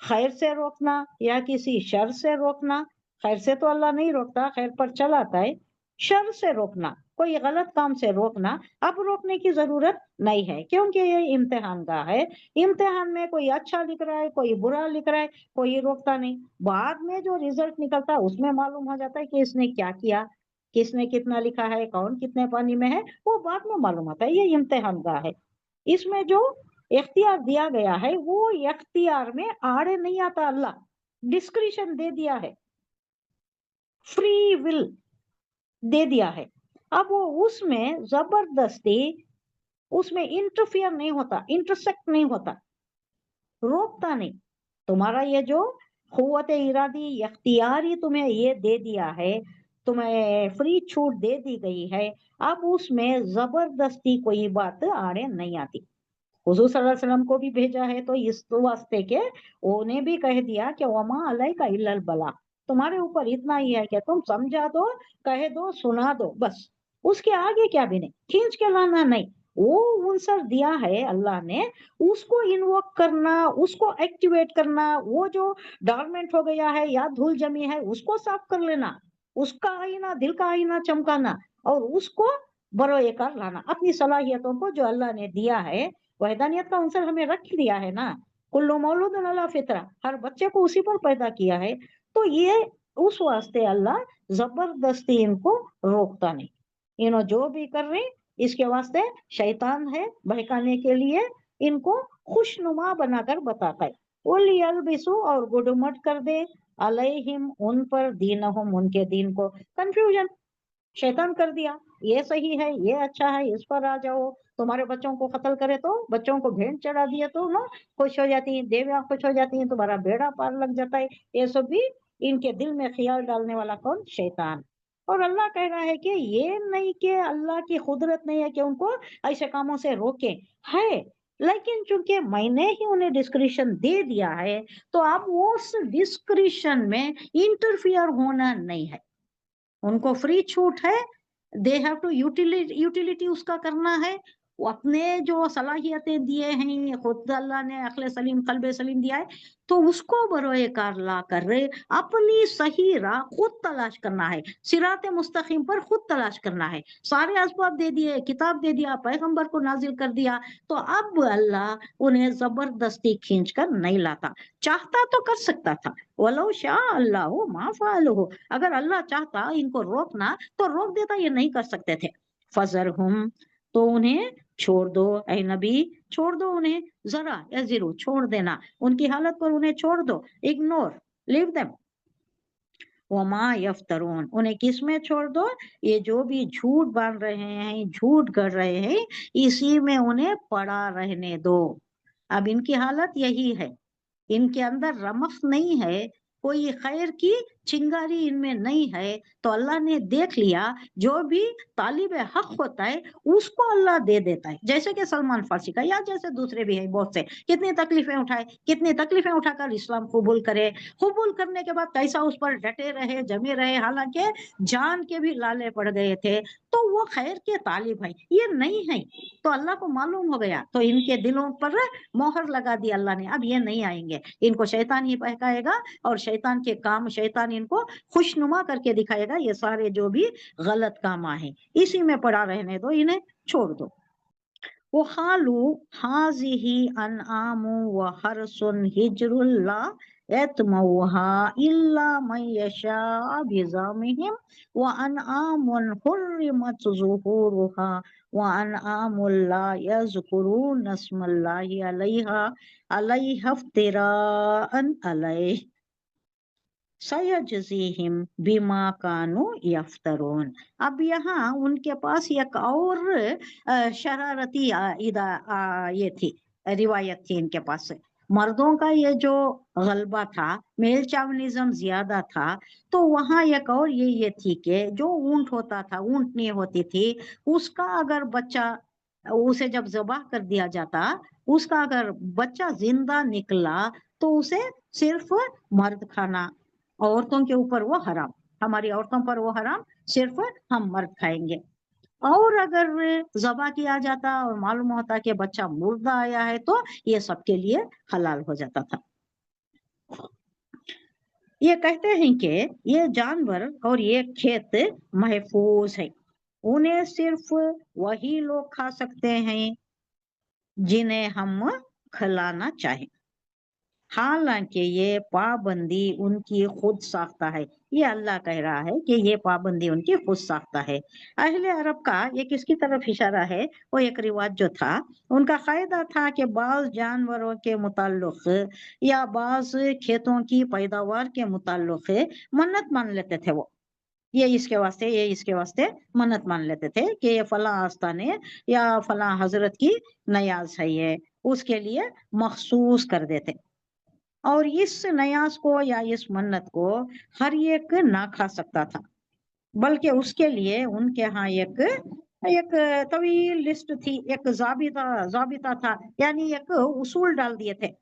खैर से रोकना या किसी शर से रोकना, खैर से तो अल्लाह नहीं रोकता, खैर पर चलाता है। शर से रोकना, कोई गलत काम से रोकना, अब रोकने की जरूरत नहीं है, क्योंकि ये इम्तिहान का है। इम्तिहान में कोई अच्छा लिख रहा है, कोई बुरा लिख रहा है, कोई रोकता नहीं। बाद में जो रिजल्ट निकलता है उसमें मालूम हो जाता है कि इसने क्या किया, किसने कितना लिखा है, कौन कितने पानी में है, वो बाद में मालूम होता है। ये इम्तिहान का है। इसमें जो इख्तियार दिया गया है वो इख्तियार में आड़े नहीं आता। अल्लाह डिस्क्रिशन दे दिया है, फ्री विल दे दिया है। अब वो उसमें जबरदस्ती, उसमें इंटरफियर नहीं होता, इंटरसेक्ट नहीं होता, रोकता नहीं। तुम्हारा ये जो कुव्वत इरादी इख्तियारी तुम्हें ये दे दिया है, तुम्हें फ्री छूट दे दी गई है, अब उसमें जबरदस्ती कोई बात आड़े नहीं आती। हुजूर सल्लल्लाहु अलैहि वसल्लम को भी भेजा है तो इस वास्ते के उन्हें भी कह दिया कि वमा अलैका इल्लल बला, तुम्हारे ऊपर इतना ही है कि तुम समझा दो, कह दो, सुना दो, बस। उसके आगे क्या भी नहीं, खींच के लाना नहीं। वो आंसर दिया है अल्लाह ने, उसको इन्वोक करना, उसको एक्टिवेट करना, वो जो डॉर्मेंट हो गया है या धूल जमी है उसको साफ कर लेना, उसका आईना, दिल का आईना चमकाना, और उसको बरोएकार लाना, अपनी सलाहियतों को जो अल्लाह ने दिया है। वहदानियत का अंसर हमें रख दिया है ना, कुल्लु मौलूदुन अला फितरा, हर बच्चे को उसी पर पैदा किया है। तो ये उस वास्ते अल्लाह जबरदस्ती इनको रोकता नहीं। इन्हों जो भी कर रहे इसके वास्ते शैतान है, बहकाने के लिए इनको खुशनुमा बनाकर बताता है। उलियलबिसु, और गुडमट कर दे, अलैहिम उन पर, दीनहुम उनके दीन को, कंफ्यूजन शैतान कर दिया। ये सही है, ये अच्छा है, इस पर आ जाओ। तुम्हारे बच्चों को कत्ल करे तो, बच्चों को भेंट चढ़ा दिए तो ना खुश हो जाती है, देवियां खुश हो जाती हैं, तुम्हारा बेड़ा पार लग जाता है। ये सब भी इनके दिल में ख्याल डालने वाला कौन? शैतान। और अल्लाह कह रहा है कि ये नहीं कि अल्लाह की कुदरत नहीं है कि उनको ऐसे कामों से रोके, है, लेकिन चूंकि मैंने ही उन्हें डिस्क्रिशन दे दिया है, तो अब उस डिस्क्रिशन में इंटरफियर होना नहीं है। उनको फ्री छूट है, दे हैव टू यूटिलिटी उसका करना है। वो अपने जो सलाहियतें दिए हैं, खुद अल्लाह ने अक्ल सलीम, कल्बे सलीम दिया है, तो उसको बरोए कार ला कर रहे, अपनी सही राह खुद तलाश करना है, सिराते मुस्तकीम पर खुद तलाश करना है। सारे असबाब दे दिए, किताब दे दिया, पैगंबर को नाजिल कर दिया, तो अब अल्लाह उन्हें जबरदस्ती खींच कर नहीं लाता। चाहता तो कर सकता था, वलो शाह अल्लाह मा फ़अलूहु, अगर अल्लाह चाहता इनको रोकना तो रोक देता, ये नहीं कर सकते थे। फजरहुम, तो उन्हें छोड़ दो, ऐ नबी छोड़ दो उन्हें, जरा यज़िरू छोड़ देना, उनकी हालत पर उन्हें छोड़ दो, इग्नोर, लीव देम। वमा यफ्तरून, उन्हें किस में छोड़ दो? ये जो भी झूठ बांध रहे हैं, झूठ कर रहे हैं, इसी में उन्हें पड़ा रहने दो। अब इनकी हालत यही है, इनके अंदर रमख नहीं है, कोई खैर की चिंगारी इनमें नहीं है, तो अल्लाह ने देख लिया, जो भी तालिब हक होता है उसको अल्लाह दे देता है। जैसे कि सलमान फारसी का, या जैसे दूसरे भी है बहुत से, कितनी तकलीफें उठाए, कितनी तकलीफें उठाकर इस्लाम कबूल करे, कबूल करने के बाद कैसा उस पर डटे रहे, जमे रहे, हालांकि जान के भी लाले पड़ गए थे, तो वो खैर के तालिब है, ये नहीं है। तो अल्लाह को मालूम हो गया, तो इनके दिलों पर मोहर लगा दी अल्लाह ने, अब ये नहीं आएंगे, इनको शैतान ही बहकाएगा और शैतान के काम, शैतानी इनको खुशनुमा करके दिखाएगा, ये सारे जो भी गलत काम हैं इसी में पड़ा रहने दो, इन्हें छोड़ दो। वक़ालू हाज़िही अनआमु व हर्सुन हिज्रुल ला यतमऊहा इल्ला मन यशा बिज़ामिहिम व अनआमुन हुर्रिमत ज़ुहूरुहा व अनआमुल ला यज़कुरून अस्मल्लाहि अलैहा इफ्तिराअन अलैहि सयजज़ीहिम बिमा कानू यफ्तरून। अब यहाँ उनके पास एक और शरारती ये थी, रिवायत थी इनके पास। मर्दों का ये जो गलबा था, मेल चावनिज्म ज्यादा था, तो वहाँ एक और ये थी कि जो ऊंट होता था, ऊंटनी होती थी, उसका अगर बच्चा, उसे जब ज़बाह कर दिया जाता, उसका अगर बच्चा जिंदा निकला तो उसे सिर्फ मर्द खाना, औरतों के ऊपर वो हराम, हमारी औरतों पर वो हराम, सिर्फ हम मर्द खाएंगे। और अगर ज़बा किया जाता और मालूम होता कि बच्चा मुर्दा आया है तो ये सबके लिए हलाल हो जाता था। ये कहते हैं कि ये जानवर और ये खेत महफूज है, उन्हें सिर्फ वही लोग खा सकते हैं जिन्हें हम खिलाना चाहें। हालांकि ये पाबंदी उनकी खुद साख्ता है, ये अल्लाह कह रहा है कि ये पाबंदी उनकी खुद साख्ता है। अहले अरब का ये किसकी तरफ इशारा है, वो एक रिवाज जो था, उनका कायदा था कि बाज जानवरों के मुताल्लिक या बाज खेतों की पैदावार के मुताल्लिक मन्नत मान लेते थे। वो ये इसके वास्ते मन्नत मान लेते थे कि ये फला आस्ताने या फला हजरत की नयाज है, ये उसके लिए मखसूस कर देते। और इस नयाज को या इस मन्नत को हर एक ना खा सकता था, बल्कि उसके लिए उनके यहाँ एक तवील लिस्ट थी, एक जाबिता था, यानी एक उसूल डाल दिए थे,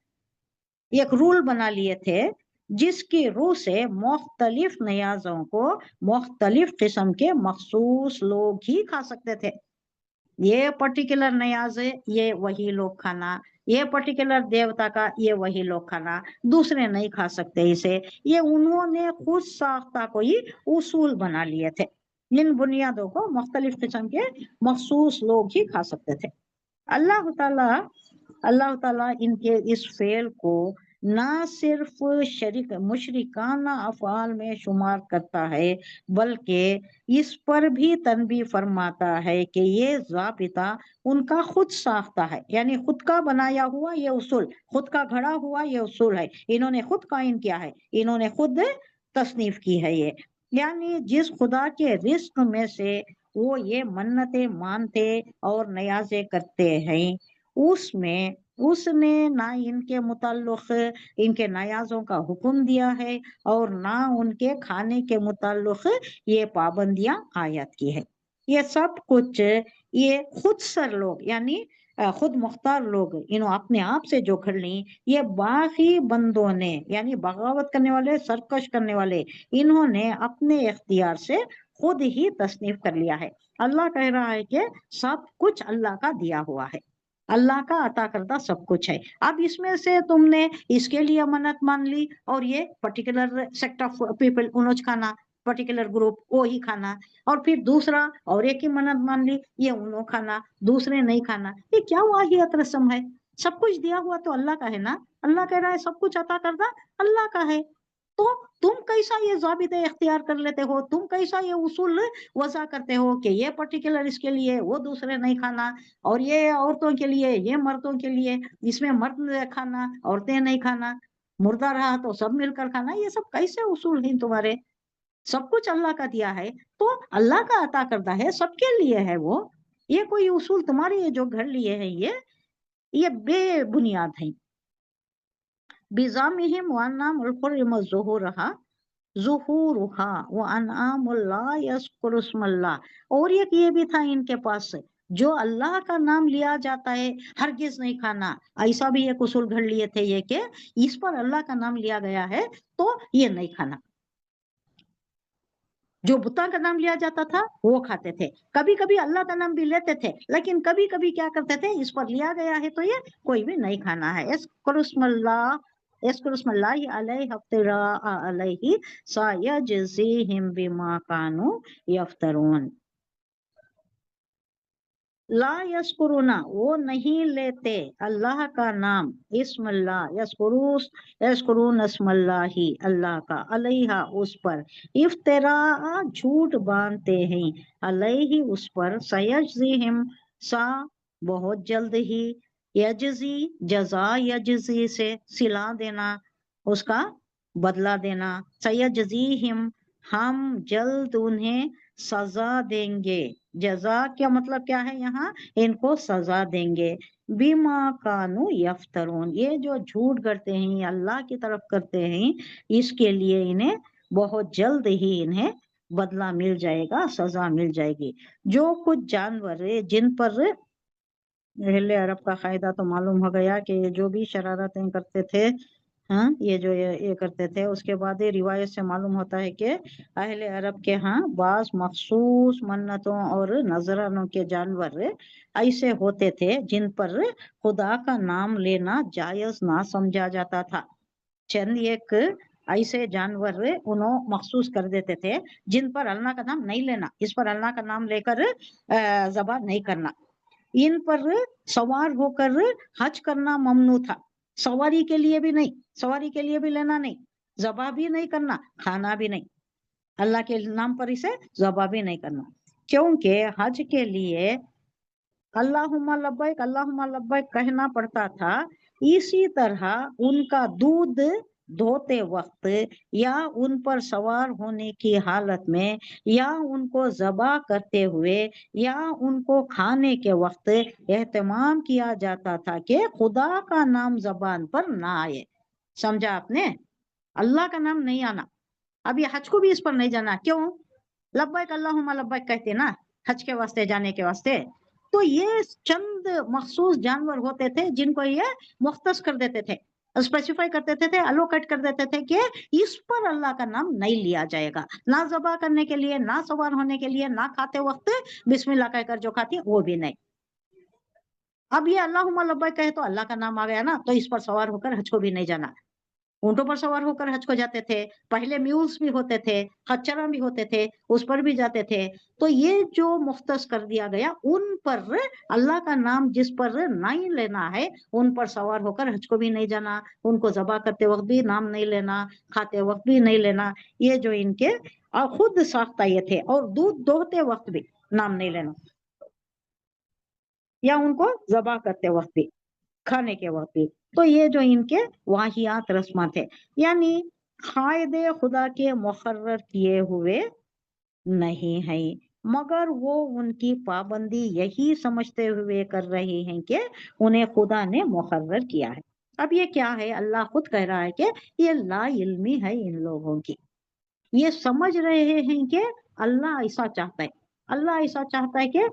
एक रूल बना लिए थे, जिसकी रूह से मुख्तलिफ नयाजों को मुख्तलिफ किस्म के मखसूस लोग ही खा सकते थे। ये पर्टिकुलर नयाज है, ये वही लोग खाना, ये पर्टिकुलर देवता का ये वही लोग खाना, दूसरे नहीं खा सकते इसे। ये उन्होंने खुद साख्ता कोई उसूल बना लिए थे, इन बुनियादों को मुख्तलिफ किस्म के मखसूस लोग ही खा सकते थे। अल्लाह ताला इनके इस फेल को ना सिर्फ मुशरिकाना अफ़आल में शुमार करता है, बल्कि इस पर भी तनबीह फरमाता है कि ये ज़ाबिता उनका खुद साख्ता है, यानी खुद का बनाया हुआ ये उसूल, खुद का घड़ा हुआ ये उसूल है, इन्होंने खुद कायम किया है, इन्होंने खुद तसनीफ की है। ये यानी जिस खुदा के रिस्क में से वो ये मन्नतें मानते और नयाजे करते हैं, उसमें उसने ना इनके मुताल्लिक इनके नयाजों का हुक्म दिया है और ना उनके खाने के मुताल्लिक ये पाबंदियां आयत की है। ये सब कुछ ये खुद सर लोग, यानी खुद मुख्तार लोग, इन्होंने अपने आप से जो कर ली, ये बाकी बंदों ने, यानी बगावत करने वाले, सरकश करने वाले, इन्होंने अपने इख्तियार से खुद ही तसनीफ कर लिया है। अल्लाह कह रहा है कि सब कुछ अल्लाह का दिया हुआ है, अल्लाह का अता करता सब कुछ है। अब इसमें से तुमने इसके लिए मन्नत मान ली और ये पर्टिकुलर सेक्ट ऑफ पीपल उन्होंने खाना, पर्टिकुलर ग्रुप वो ही खाना, और फिर दूसरा और एक ही मन्नत मान ली, ये उन्हों खाना, दूसरे नहीं खाना। ये क्या वाहियत रस्म है? सब कुछ दिया हुआ तो अल्लाह का है ना, अल्लाह कह रहा है सब कुछ अता करता अल्लाह का है, तो तुम कैसा ये ज़ाबिते इख्तियार कर लेते हो, तुम कैसा ये उसूल वज़ा करते हो कि ये पर्टिकुलर इसके लिए, वो दूसरे नहीं खाना, और ये औरतों के लिए, ये मर्दों के लिए, इसमें मर्द खाना औरतें नहीं खाना, मुर्दा रहा तो सब मिलकर खाना, ये सब कैसे उसूल हैं तुम्हारे? सब कुछ अल्लाह का दिया है, तो अल्लाह का अता करता है, सबके लिए है वो। ये कोई उसूल तुम्हारे ये जो घर लिए हैं, ये बेबुनियाद है। बिज़ामिहिम व अन्नामुल हुर्रिम ज़ुहूरुहा व अनआमुल ला यज़कुरुस्मल्लाह। और एक ये भी था इनके पास, जो अल्लाह का नाम लिया जाता है हरगिज नहीं खाना, ऐसा भी एक उसूल घड़ लिए थे ये कि इस पर अल्लाह का नाम लिया गया है तो ये नहीं खाना। जो बुता का नाम लिया जाता था वो खाते थे, कभी कभी अल्लाह का नाम भी लेते थे, लेकिन कभी कभी क्या करते थे, इस पर लिया गया है तो ये कोई भी नहीं खाना है। यस्कुरुस्मल्लाहि अलैहि इफ्तिराअ अलैहि सयजज़ीहिम बिमा कानू यफ्तरून। ला यस्कुरुना, वो नहीं लेते अल्लाह का नाम, इस्मल्लाह यस्कुरून अस्मल्लाही, अल्लाह का, अलैहा उस पर, इफ्तिरा झूठ बांधते हैं, अलैहि उस पर, सयजज़ीहिम सा बहुत जल्द ही, यजज़ी जज़ा, यजज़ी से सिला देना, उसका बदला देना, सयजज़ीहिम हम जल्द उन्हें सजा देंगे। जजा क्या मतलब क्या है यहाँ, इनको सजा देंगे। बिमा कानू यफ्तरून, ये जो झूठ करते हैं अल्लाह की तरफ करते हैं, इसके लिए इन्हें बहुत जल्द ही इन्हें बदला मिल जाएगा, सजा मिल जाएगी। जो कुछ जानवर जिन पर, अहले अरब का कायदा तो मालूम हो गया कि जो भी शरारतें करते थे, हाँ ये जो ये करते थे, उसके बाद ये रिवायत से मालूम होता है कि अहले अरब के यहाँ बास मखसूस मन्नतों और नजरानों के जानवर ऐसे होते थे जिन पर खुदा का नाम लेना जायज ना समझा जाता था। चंद एक ऐसे जानवर उन्होंने मखसूस कर देते थे जिन पर अल्लाह का नाम नहीं लेना, इस पर अल्लाह का नाम लेकर ज़बा नहीं करना, इन पर सवार होकर हज करना ममनू था, सवारी के लिए भी नहीं, सवारी के लिए भी लेना नहीं, ज़बा भी नहीं करना, खाना भी नहीं, अल्लाह के नाम पर इसे ज़बा भी नहीं करना, क्योंकि हज के लिए अल्लाहुम्मा लब्बैक कहना पड़ता था। इसी तरह उनका दूध धोते वक्त या उन पर सवार होने की हालत में या उनको ज़बा करते हुए या उनको खाने के वक्त एहतमाम किया जाता था कि खुदा का नाम ज़बान पर ना आए। समझा आपने, अल्लाह का नाम नहीं आना। अब ये हज को भी इस पर नहीं जाना, क्यों? लब्बैक अल्लाहुम्मा लब्बैक कहते ना हज के वास्ते जाने के वास्ते, तो ये चंद मखसूस जानवर होते थे जिनको ये मुख्तस कर देते थे, स्पेसिफाई कर देते थे, अलोकेट कर देते थे कि इस पर अल्लाह का नाम नहीं लिया जाएगा, ना ज़बा करने के लिए, ना सवार होने के लिए, ना खाते वक्त बिस्मिल्लाह कहकर जो खाती है वो भी नहीं। अब ये अल्लाहुम्मा लब्बैक कहे तो अल्लाह का नाम आ गया ना, तो इस पर सवार होकर हज को भी नहीं जाना। ऊंटों पर सवार होकर हज को जाते थे, पहले म्यूल्स भी होते थे, खच्चरा भी होते थे, उस पर भी जाते थे। तो ये जो मुख्तस कर दिया गया, उन पर अल्लाह का नाम जिस पर नहीं लेना है, उन पर सवार होकर हज को भी नहीं जाना, उनको ज़बा करते वक्त भी नाम नहीं लेना, खाते वक्त भी नहीं लेना, ये जो इनके खुद साख्ता ये थे। और दूध दोहते वक्त भी नाम नहीं लेना, या उनको ज़बा करते वक्त भी, खाने के वक्त भी। तो ये जो इनके वाहियात रस्मात है, यानी कायदे खुदा के मुकर्रर किए हुए नहीं है, मगर वो उनकी पाबंदी यही समझते हुए कर रहे हैं कि उन्हें खुदा ने मुकर्रर किया है। अब ये क्या है, अल्लाह खुद कह रहा है कि ये ला इल्मी है इन लोगों की, ये समझ रहे हैं कि अल्लाह ऐसा चाहता है, अल्लाह ऐसा चाहता है कि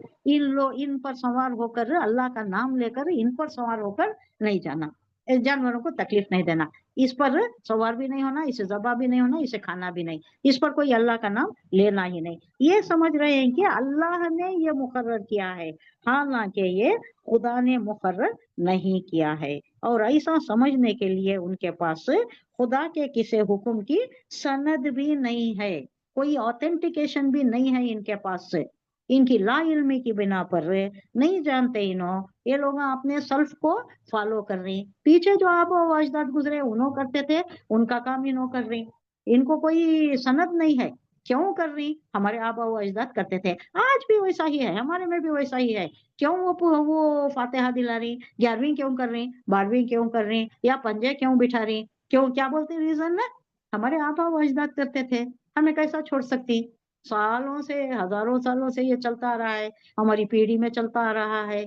इन पर सवार होकर अल्लाह का नाम लेकर इन पर सवार होकर नहीं जाना, इस जानवरों को तकलीफ नहीं देना, इस पर सवार भी नहीं होना, इसे ज़बा भी नहीं होना, इसे खाना भी नहीं, इस पर कोई अल्लाह का नाम लेना ही नहीं। ये समझ रहे हैं कि अल्लाह ने ये मुकर्रर किया है, हालांकि ये खुदा ने मुकर्रर नहीं किया है। और ऐसा समझने के लिए उनके पास खुदा के किसी हुक्म की सनद भी नहीं है, कोई ऑथेंटिकेशन भी नहीं है इनके पास से, इनकी ला इल्मी की बिना पर नहीं जानते इन्हों, ये लोग अपने सल्फ को फॉलो कर रहे हैं, पीछे जो आबा व अजदाद गुजरे उन्हों करते थे, उनका काम इन्हों कर रहे हैं, इनको कोई सनद नहीं है। क्यों कर रही, हमारे आबा व अजदाद करते थे, आज भी वैसा ही है, हमारे में भी वैसा ही है। क्यों वो फातिहा दिला रही, 11वीं क्यों कर रही, 12वीं क्यों कर रही, या पंजे क्यों बिठा रही, क्यों, क्या बोलते रीजन है, हमारे आबा व अजदाद करते थे, हमें कैसा छोड़ सकती, सालों से हजारों सालों से ये चलता आ रहा है, हमारी पीढ़ी में चलता आ रहा है।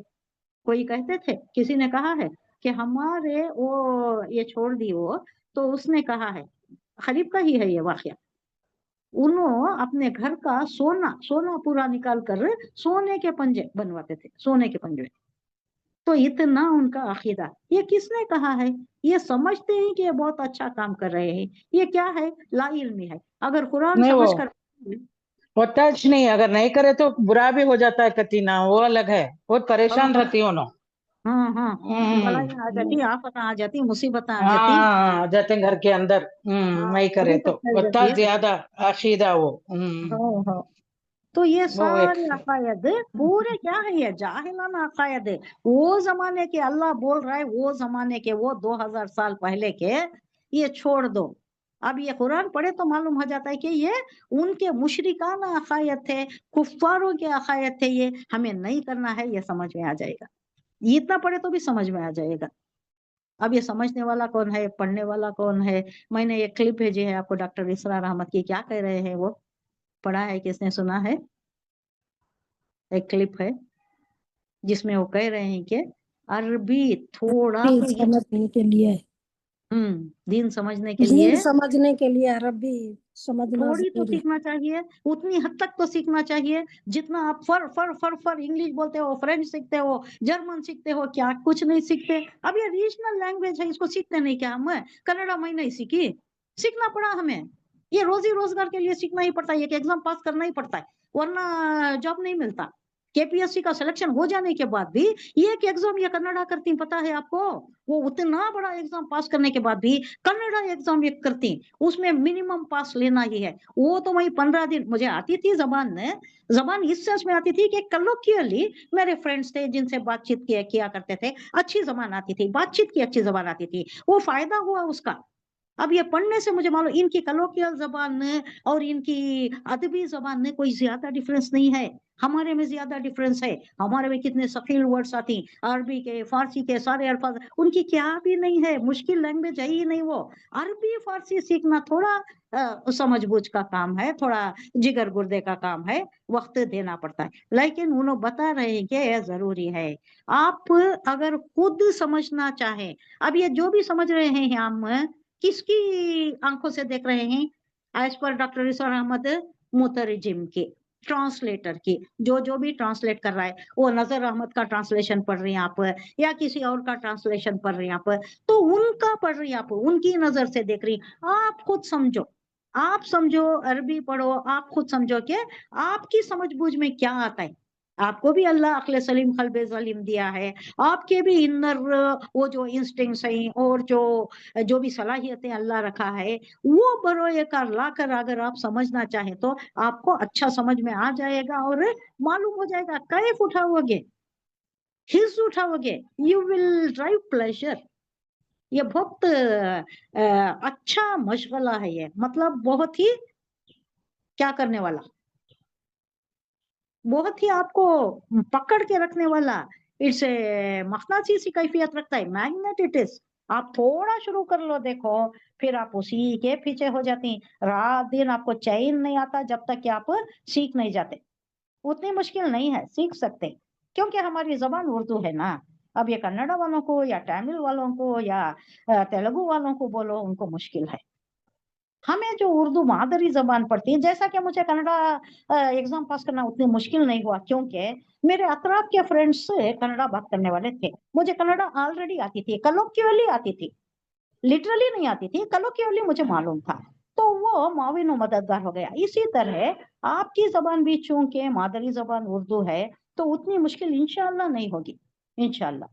कोई कहते थे, किसी ने कहा है कि हमारे वो ये छोड़ दी वो, तो उसने कहा है, खरीब का ही है ये वाकया, उन्होंने अपने घर का सोना पूरा निकाल कर सोने के पंजे बनवाते थे, सोने के पंजे। तो इतना उनका अकीदा, ये किसने कहा है, ये समझते हैं कि ये बहुत अच्छा काम कर रहे हैं, ये क्या है, ला इल्मी है। अगर कुरान नहीं, समझ वो कर टच नहीं, अगर नहीं करे तो बुरा भी हो जाता है कतीना, वो अलग है, बहुत परेशान रहती हूँ ना। हाँ हाँ बलाइयाँ आ जाती, आफत आ जाती, मुसीबत आ जाती। हाँ, जाते हैं घर के अंदर। हाँ नहीं करे बुरी तक तो फैल जाती बता है। ज्यादा आशीदा वो। हो। तो ये वो एक सारे अकायद पूरे क्या है, ये जाहिलाना अकायद है। वो जमाने के अल्लाह बोल रहा है, वो जमाने के, वो 2000 साल पहले के ये छोड़ दो। अब ये कुरान पढ़े तो मालूम हो जाता है कि ये उनके मुशरिकाना अकायद थे, कुफ्फारों के अकायद थे, ये हमें नहीं करना है, ये समझ में आ जाएगा। ये इतना पढ़े तो भी समझ में आ जाएगा। अब ये समझने वाला कौन है, पढ़ने वाला कौन है? मैंने ये क्लिप भेजी है आपको, डॉक्टर इसरार अहमद की, क्या कह रहे हैं वो, पढ़ा है, किसने सुना है? एक क्लिप है जिसमें वो कह रहे हैं कि अरबी थोड़ा दीन तो ये समझने के लिए, दीन समझने के दीन लिए समझने के लिए अरबी समझना थोड़ी तो जरूरी है। सीखना चाहिए, उतनी हद तक तो सीखना चाहिए जितना आप फर फर फर फर इंग्लिश बोलते हो, फ्रेंच सीखते हो, जर्मन सीखते हो, क्या कुछ नहीं सीखते? अब ये रीजनल लैंग्वेज है, इसको सीखते नहीं क्या हम? कन्नड़ा मैं नहीं सीखी, सीखना पड़ा हमें। ये रोजी रोजगार के लिए सीखना ही पड़ता है, एक एग्जाम पास करना ही पड़ता है, वरना जॉब नहीं मिलता। केपीएससी का सिलेक्शन हो जाने के बाद भी ये एक एग्जाम ये कन्नड़ा करती, पता है आपको? वो उतना बड़ा एग्जाम पास करने के बाद भी कन्नड़ा एग्जाम ये करती, उसमें मिनिमम पास लेना ही है। वो तो वही 15 दिन मुझे आती थी जबान में, जबान इस सेंस में आती थी कि कलोकियली मेरे फ्रेंड्स थे जिनसे बातचीत किया करते थे, अच्छी जबान आती थी, बातचीत की अच्छी जबान आती थी, वो फायदा हुआ उसका। अब ये पढ़ने से मुझे मालूम इनकी कलोकियल जबान में और इनकी अदबी जबान में कोई ज्यादा डिफरेंस नहीं है, हमारे में ज्यादा डिफरेंस है। हमारे में कितने सकील वर्ड्स आती, अरबी के, फारसी के सारे अल्फाज, उनकी क्या भी नहीं है, मुश्किल लैंग्वेज है ही नहीं वो। अरबी फारसी सीखना थोड़ा समझ बूझ का काम है, थोड़ा जिगर गुर्दे का काम है, वक्त देना पड़ता है। लेकिन उन्होंने बता रहे हैं कि यह जरूरी है। आप अगर खुद समझना चाहें, अब ये जो भी समझ रहे हैं हम किसकी आंखों से देख रहे हैं? एज पर डॉक्टर इसरार अहमद मुतरजिम की, ट्रांसलेटर की, जो जो भी ट्रांसलेट कर रहा है, वो नजर अहमद का ट्रांसलेशन पढ़ रही हैं आप, या किसी और का ट्रांसलेशन पढ़ रही हैं आप, तो उनका पढ़ रही हैं आप, उनकी नजर से देख रही। आप खुद समझो, आप समझो, अरबी पढ़ो, आप खुद समझो कि आपकी समझ बूझ में क्या आता है। आपको भी अल्लाह अक्ल सलीम कल्बे सलीम दिया है, आपके भी इनर वो जो इंस्टिंक्ट्स हैं और जो जो भी सलाहियतें अल्लाह रखा है, वो बरोए कर लाकर अगर आप समझना चाहें तो आपको अच्छा समझ में आ जाएगा और मालूम हो जाएगा। कैफ उठाओगे, हिस्स उठाओगे, यू विल ड्राइव प्लेजर। ये बहुत अच्छा मशगला है, ये मतलब बहुत ही क्या करने वाला, बहुत ही आपको पकड़ के रखने वाला। इट्स ए मकनातीसी कैफियत रखता है, मैग्नेट इट इज। आप थोड़ा शुरू कर लो, देखो, फिर आप उसी के पीछे हो जाती। रात दिन आपको चैन नहीं आता जब तक कि आप सीख नहीं जाते। उतनी मुश्किल नहीं है, सीख सकते, क्योंकि हमारी जबान उर्दू है ना। अब ये कन्नड़ा वालों को या तमिल वालों को या तेलुगु वालों को बोलो, उनको मुश्किल है। हमें जो उर्दू मादरी जबान पढ़ती है, जैसा कि मुझे कन्नड़ा एग्जाम पास करना उतनी मुश्किल नहीं हुआ, क्योंकि मेरे अतराफ के फ्रेंड्स से कन्नड़ा बात करने वाले थे। मुझे कन्नड़ा ऑलरेडी आती थी, कलोक्युअली आती थी, लिटरली नहीं आती थी, कलोक्युअली मुझे मालूम था। तो वो माविन व मददगार हो गया। इसी तरह आपकी जबान भी चूंकि मादरी जबान उर्दू है, तो उतनी मुश्किल इंशाल्लाह नहीं होगी, इंशाल्लाह।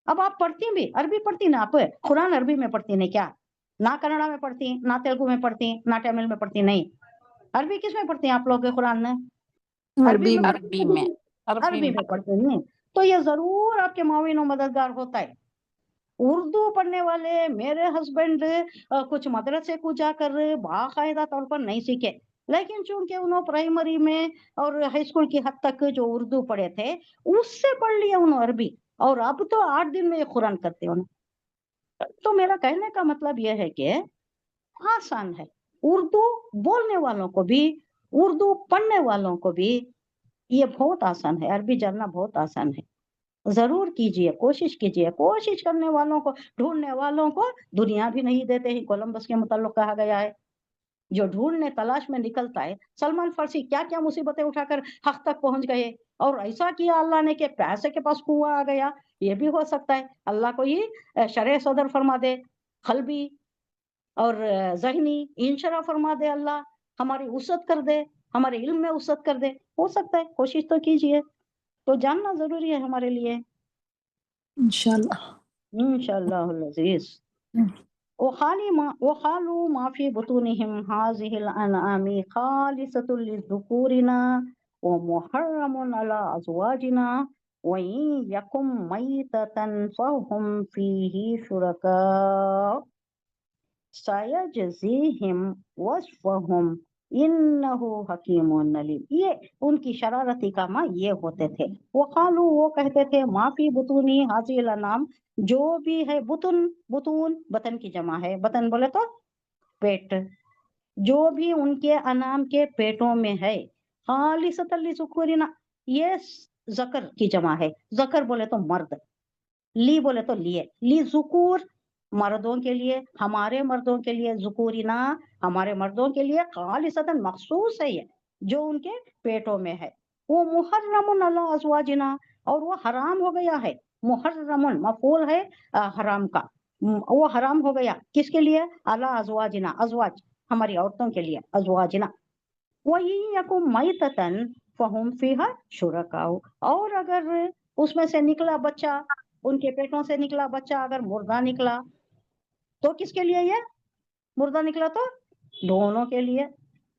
अब आप पढ़ती भी अरबी पढ़ती ना, आप कुरान अरबी में पढ़ती नहीं क्या? ना कन्नड़ा में पढ़ती, ना तेलुगु में पढ़ती, ना तमिल में पढ़ती, नहीं, अरबी किस में पढ़ती हैं आप लोग कुरान में? अरबी अरबी में में। पढ़ती हैं? अरबी में पढ़ते हैं, तो ये जरूर आपके माविन व मददगार होता है। उर्दू पढ़ने वाले मेरे हस्बैंड कुछ मदरसे को जाकर बाकायदा तौर पर नहीं सीखे, लेकिन चूंकि उन्होंने प्राइमरी में और हाई स्कूल की हद तक जो उर्दू पढ़े थे, उससे पढ़ लिया उन्होंने अरबी, और अब तो 8 दिन में ये कुरान करते उन्हें। तो मेरा कहने का मतलब यह है कि आसान है, उर्दू बोलने वालों को भी, उर्दू पढ़ने वालों को भी ये बहुत आसान है, अरबी जानना बहुत आसान है। जरूर कीजिए, कोशिश कीजिए। कोशिश करने वालों को, ढूंढने वालों को दुनिया भी नहीं देते ही, कोलंबस के मुताल्लिक कहा गया है। जो ढूंढने तलाश में निकलता है, सलमान फारसी क्या क्या मुसीबतें उठाकर हक तक पहुंच गए, और ऐसा किया अल्लाह ने कि पैसे के पास कुआं आ गया। ये भी हो सकता है, अल्लाह को ही शरह सदर फरमा दे, कल्बी और जहनी इंशरा फरमा दे, अल्लाह हमारी वसअत कर दे, हमारे इल्म में वसअत कर दे, हो सकता है। कोशिश तो कीजिए, तो जानना जरूरी है हमारे लिए। इंशाल्लाह। इंशाअल्लाह अज़ीज़। وقالوا ما في بطونهم هذه الأنعام خالصة لذكورنا ومحرم على أزواجنا وإن يكن ميتة فهم فيه شركاء سيجزيهم وصفهم इन्नहु हकीमुन अलीम। ये उनकी शरारती कामा ये होते थे। वकालू वो कहते थे माफी बुतूनी हाजिल नाम, जो भी है बुतुन, बुतून बतन की जमा है, बतन बोले तो पेट, जो भी उनके अनाम के पेटों में है, खालिसतल लिज़ुकुरिना ये जकर की जमा है, जकर बोले तो मर्द, ली बोले तो लिए, ली जुकूर मर्दों के लिए, हमारे मर्दों के लिए, जुकूरिना हमारे मर्दों के लिए, खालिसतन मखसूस है ये जो उनके पेटों में है। वो मुहर्रमुन अला अज़वाजिना और वो हराम हो गया है, मुहर्रमुन मफूल है हराम का, वो हराम हो गया किसके लिए, अला अज़वाजिना, अज़वाज हमारी औरतों के लिए, अज़वाजिना। वही यकुम मैततन फहुम फीहा शुरकाउ, और अगर उसमें से निकला बच्चा, उनके पेटों से निकला बच्चा अगर मुर्दा निकला तो किसके लिए, ये मुर्दा निकला तो दोनों के लिए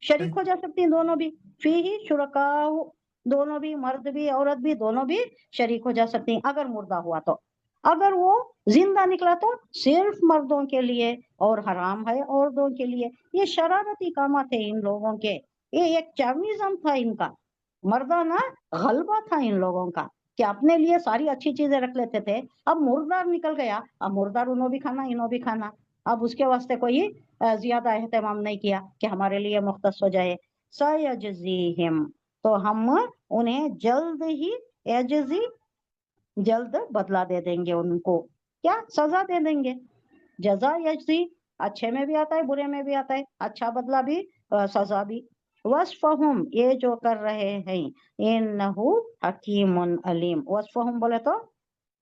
शरीक हो जा सकती हैं, दोनों भी, फी ही शुरकाउ, दोनों भी, मर्द भी औरत भी, दोनों भी शरीक हो जा सकती हैं अगर मुर्दा हुआ तो। अगर वो जिंदा निकला तो सिर्फ मर्दों के लिए और हराम है औरतों के लिए। ये शरारती कामा थे इन लोगों के, ये एक चाविज्म था इनका, मर्दाना गलबा था इन लोगों का कि अपने लिए सारी अच्छी चीजें रख लेते थे। अब मुर्दार निकल गया, अब मुर्दार उन्हों भी खाना इन्हों भी खाना, अब उसके वास्ते कोई ज्यादा एहतमाम नहीं किया कि हमारे लिए मुख्तस हो जाए। सयजज़ीहिम, तो हम उन्हें जल्द ही, एजजी जल्द बदला दे देंगे, उनको क्या सजा दे देंगे। जजा यजजी अच्छे में भी आता है बुरे में भी आता है, अच्छा बदला भी सजा भी। वस्फहुम ये जो कर रहे हैं, इन्नहु हकीमुन अलीम, वस्फहुम बोले तो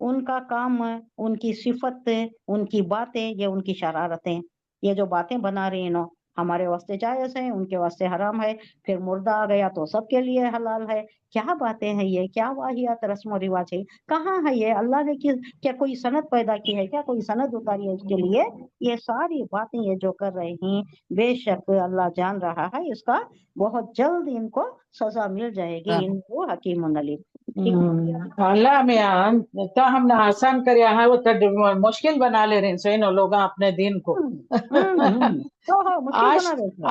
उनका काम, उनकी सिफत, उनकी बातें, ये उनकी शरारतें, ये जो बातें बना रही हैं हमारे वास्ते जायज है, उनके वास्ते हराम है, फिर मुर्दा आ गया तो सबके लिए हलाल है। क्या बातें हैं ये, क्या वाहियात रस्म रिवाज है, कहाँ है ये, अल्लाह ने क्या कोई सनद पैदा की है क्या, कोई सनद उतारी है इसके लिए। ये सारी बातें ये जो कर रहे हैं, बेशक अल्लाह जान रहा है, इसका बहुत जल्द इनको सजा मिल जाएगी। इनको हकीमुन अलीम। अल्लाह में तो हमने आसान कर है, वो तो मुश्किल बना ले रहे हैं सही लोग अपने दिन को। तो हाँ मुश्किल आज बना रहे थे।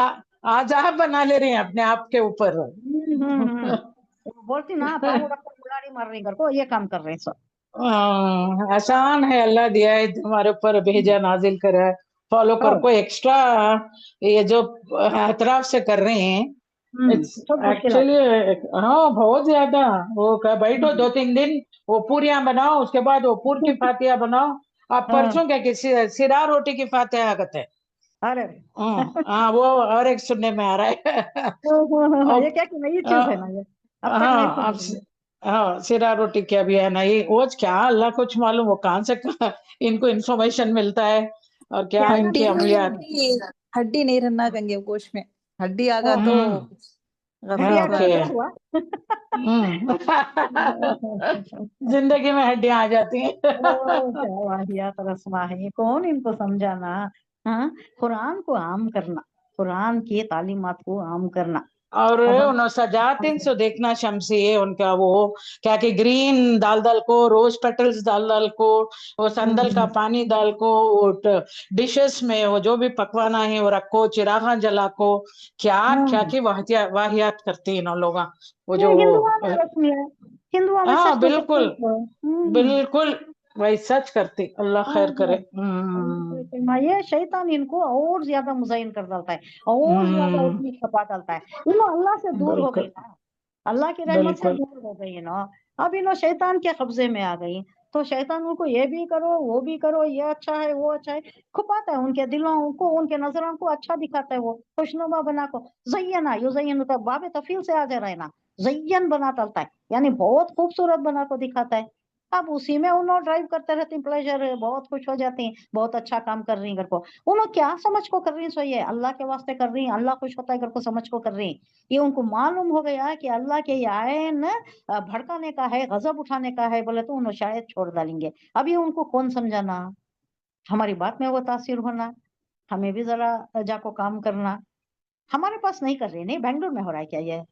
आज आप बना ले रहे हैं अपने आप के ऊपर। बोलती ना पाँव रखकर बुलाड़ी मार रही घर को, ये काम कर रहे हैं सब। आसान है, अल्लाह दिया है तुम्हारे ऊपर, भेजा नाजिल करा है, फॉलो कर को एक्स्ट्रा ये जो एतराफ से कर रहे हैं, सब मुश्किल एक्चुअली हाँ बहुत ज्यादा। वो बैठो 2-3 दिन, वो पूरियां बनाओ, उसके बाद वो पूर की फातिहा बनाओ। आप परसों क्या किसी सिरा रोटी की फातिहा कहते हैं। अरे हाँ वो और एक सुनने में आ रहा है। ये क्या कि नई चीज है ना, ये अब तक नहीं हाँ अब सुनी। हाँ सिरा रोटी क्या भी है नहीं, वो क्या अल्लाह कुछ मालूम, वो कहाँ से इनको इंफॉर्मेशन मिलता है और क्या क्या इनकी अमलियात। हड्डी नहीं रहना कहेंगे गोश्त में, हड्डी आगा तो हड्डियाँ ओके। क्या हुआ। जिंदगी में हड्डियां आ जाती हैं। क्या वाहियात रस्मा है, ये कौन इनको समझाना। हाँ, कुरान को आम करना, कुरान की तालीमात को आम करना। और अब उन्होंने सजाते सो देखना शमसी है उनका, वो क्या कि ग्रीन दाल दाल को, रोज पेटल्स दाल दाल को, वो संदल का पानी दाल को, वो डिशेस में वो जो भी पकवाना है वो रखो, चिरागा जला को, क्या क्या की वाहियात करती इन लोग। वो ये जो हिंदुओं में रस्म है, हिंदुओं में हाँ सच तो बिल्कुल करते बिल्कुल वही सच करती, अल्लाह खैर करे। ये शैतान इनको और ज्यादा मुज़य्यन कर डालता है, और ज्यादा उसमें खपा डालता है। इन्हों अल्लाह से दूर हो गई ना, अल्लाह की रहमत से बिल्कुल दूर हो गई ना, अब इन्हों शैतान के कब्जे में आ गई। तो शैतान उनको ये भी करो वो भी करो, ये अच्छा है वो अच्छा है, खुपाता है उनके दिलों को, उनके नजरों को अच्छा दिखाता है, वो खुशनुमा बना को ज़य्यना युज़य्यिनु, तो बाब तफील से आ जा रहा है ना, ज़य्यन बना डालता है, यानी बहुत खूबसूरत बना को दिखाता है। अब उसी में उन्होंने ड्राइव करते रहती हैं, प्लेजर है, बहुत खुश हो जाती हैं, बहुत अच्छा काम कर रही हैं घर को। उन्होंने क्या समझ को कर रही हैं, सो ये अल्लाह के वास्ते कर रही हैं, अल्लाह खुश होता है घर को समझ को कर रही हैं। ये उनको मालूम हो गया कि अल्लाह के ये आयन भड़काने का है, गजब उठाने का है, बोले तो उन्होंने शायद छोड़ डालेंगे। अभी उनको कौन समझाना, हमारी बात में वो तासीर होना, हमें भी जरा जाको काम करना। हमारे पास नहीं कर रहे, नहीं बेंगलोर में हो रहा है क्या ये?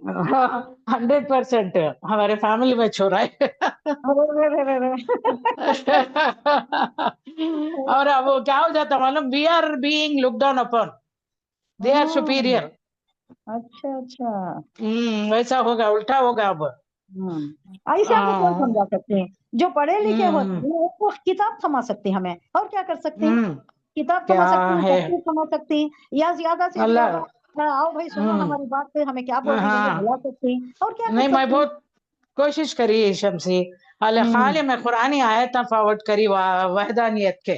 100% हमारे फैमिली में छोड़ा है। अरे रे रे रे रे। और अब वो क्या हो जाता मालूम, we are being look down upon, they are superior. अच्छा अच्छा। वैसा होगा, उल्टा होगा अब। ऐसे हमें कौन हाँ। समझा सकते हैं? जो पढ़े लिखे होते हम्म हैं वो किताब थमा सकते हैं हमें, और क्या कर सकते हैं? हम्म किताब क्या थमा सकती हैं, है तस्वीर थमा सकती हैं, या ज्यादा से अल्लाह। ज्यादा आओ भाई सुनो हमारी बात पे, हमें क्या बोल रही है ये हाँ बुला सकती हैं, और क्या कर नहीं, मैं सकती हैं? बहुत कोशिश करी शमसी, खाली मैं कुरानी आयत फॉरवर्ड करी वहदानियत के।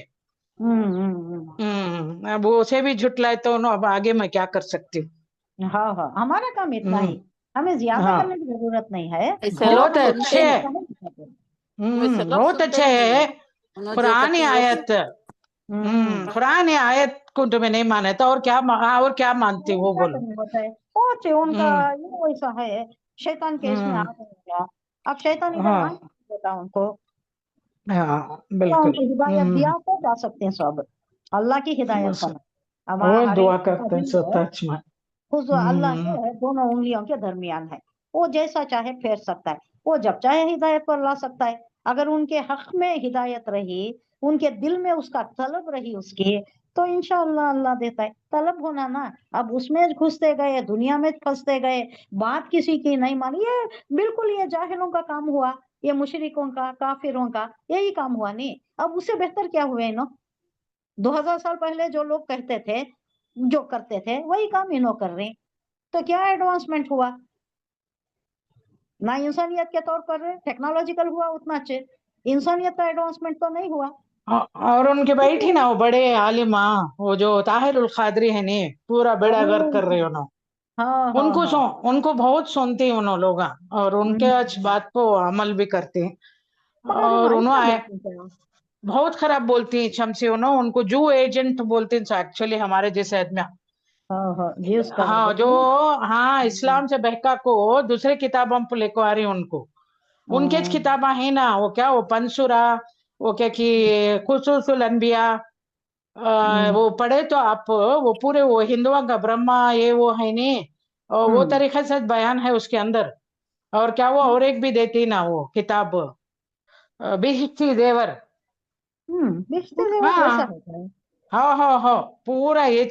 अब उसे भी झुटलाए तो अब आगे मैं क्या कर सकती हूँ। हाँ हाँ, हमारा काम इतना ही, हमें ज्यादा हाँ, करने की जरूरत नहीं है। ऐसे जो लोग बहुत हमें अच्छे सुनते समझ नहीं, आता है दिखा दो। वैसे लोग बहुत सुनते अच्छे नहीं है। है। उन्होंने जो कुरानी कहते हैं वैसे आयत, कुरानी आयत को तुम्हें नहीं माने तो और क्या मानती और हो, क्या बोलो। करने होता है, सोच है उनका, हम्म ये वैसा है, शैतान के इसमें आ हम्म गया। अब शैतान इधर हाँ आने नहीं देता उनको, हाँ तो बिल्कुल। उनको हिदायत दिया तो जा सकते हैं सब, अल्लाह की हिदायत बस पर। अब वो हर दुआ एक का करते हैं दिल सो है, टच में। खुद अल्लाह हम्म के दोनों उंगलियों के दरमियान है, वो जैसा चाहे फेर सकता है, वो जब चाहे हिदायत पर ला सकता है। अगर उनके हक में हिदायत रही, उनके दिल में उसका तलब रही उसकी, तो इंशाअल्लाह अल्लाह देता है। तलब होना ना, अब उसमें घुसते गए, दुनिया में फंसते गए, बात किसी की नहीं मानी, ये बिल्कुल ये जाहिलों का काम हुआ, ये मुशरिकों का, काफिरों का यही काम हुआ। नहीं, अब उससे बेहतर क्या हुए इन्हों? 2000 साल पहले जो लोग कहते थे, जो करते थे, वही काम इन्हों कर रहे हैं। तो क्या एडवांसमेंट हुआ? ना इंसानियत के तौर पर टेक्नोलॉजिकल हुआ उतना अच्छे, इंसानियत का एडवांसमेंट तो नहीं हुआ। और उनके बैठी ना वो बड़े आलिमा, वो जो ताहिरुल खादरी है नी, पूरा बेड़ा गर्क कर रहे हो ना, हाँ हाँ उनको हाँ। उनको बहुत सुनती हैं उन लोग, और उनके आज बात को अमल भी करते हैं। मगर और ऐसा उन्होंने बोलते हैं बहुत खराब बोलती हैं शमसी, उनको जू एजेंट बोलते हैं एक्चुअली हमारे जैसे आदमी। हाँ हाँ जीव का हाँ जो, बोलते हाँ हैं। इस्लाम से बहका को दूसरे किताबों पर लेको आ रही उनको, उनके किताबा है ना, वो क्या वो पंसुरा, वो क्या कि खुसूसुल अनबिया, वो पढ़े तो आप, वो पूरे वो हिंदुओं का ब्रह्मा ये वो है नहीं, और वो तरीके से बयान है उसके अंदर। और क्या वो और एक भी देती ना वो किताब, बिहिश्ती देवर। रिश्ते जेवर वैसा हाँ होता है। हाँ हाँ हाँ, पूरा ये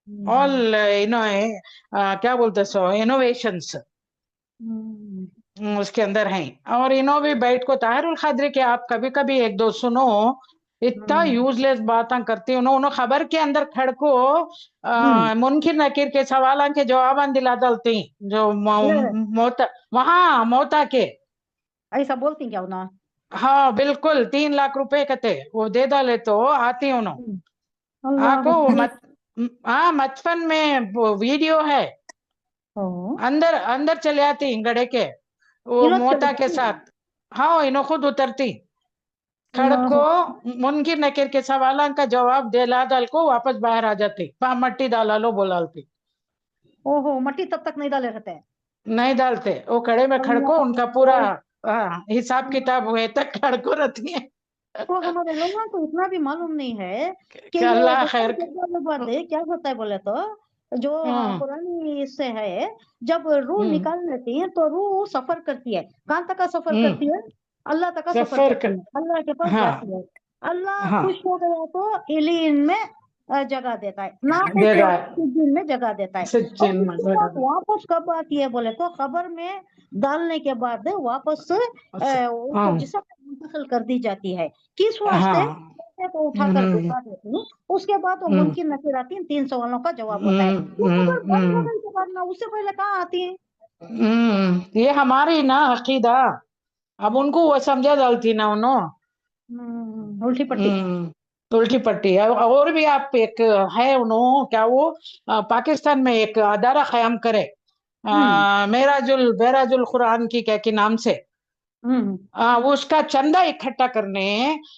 हम्म, ऑल क्या बोलते सो इनोवेशंस हम्म, उसके अंदर हैं। और इनो भी बैठ को ताहिरुल खादरी के आप कभी कभी एक दो सुनो, इतना हम्म, यूजलेस बातें करती उन्होंने खबर के अंदर खड़को, मुनकिर नकीर के सवाल के जवाब दिला डालती, जो ले, मोता वहां मोता के। ऐसा बोलती क्या ना? हाँ बिल्कुल, 3 लाख रुपए कते वो दे डाले तो आती उन्होंने अल्लाह आको वो अकबर। मत। हाँ मचफन में वो वीडियो है, ओ अंदर अंदर चले आती गड़े के वो इन्हों चले मोता के जाती है। साथ। हाँ इन्हों खुद उतरती खड़क अल्लाह को, अकबर। मुनकिर नकीर के सवालों का जवाब दिला डाल को वापस बाहर आ जाती, पा मट्टी डाला लो बोलाती। ओहो, मट्टी तब तक नहीं डाले रहते हैं। नहीं डालते, वो खड़े में खड़को अल्लाह उनका पूरा अकबर। हिसाब किताब हुए तक खड़को रहती है। तो हमारे लोगों को इतना भी मालूम नहीं है कि कि ये अल्लाह देखो खैर जब बात है क्या होता है बोले तो, जो हम्म पुरानी इससे है, जब रूह हम्म निकाल लेती है तो रूह सफर करती है, कहाँ तक का सफर हम्म करती है? अल्लाह तक का सफर सफर करती है, अल्लाह के पास हाँ जाती है। अल्लाह हाँ खुश हो गया तो इलीन में जगह देता है, ना खुश देगा हुआ तो सिज्जीन में जगह देता है। और सचिन में उसके बाद वापस कब आती है बोले तो, खबर में डालने के बाद वापस उसको हाँ जिसम मुंतकिल कर दी जाती है। किस वास्ते? हाँ पैसे को उठाकर दिखा देती हूँ, उसके बाद वो हम्म मुनकिर नकीर आती है, 3 सवालों का जवाब होता है। वो खबर बंद हो गई के बाद ना, उससे पहले कहाँ आती है? ये हमारी ना अकीदा, अब उनको वो समझा डालती ना उन्होंने। उल्टी पट्टी। उल्टी पट्टी है। और भी आप एक है उन्होंने क्या वो, पाकिस्तान में एक अदारा कायम करे, हम्म मेराजुल बेराजुल कुरान की क्या के नाम से, उसका चंदा इकट्ठा करने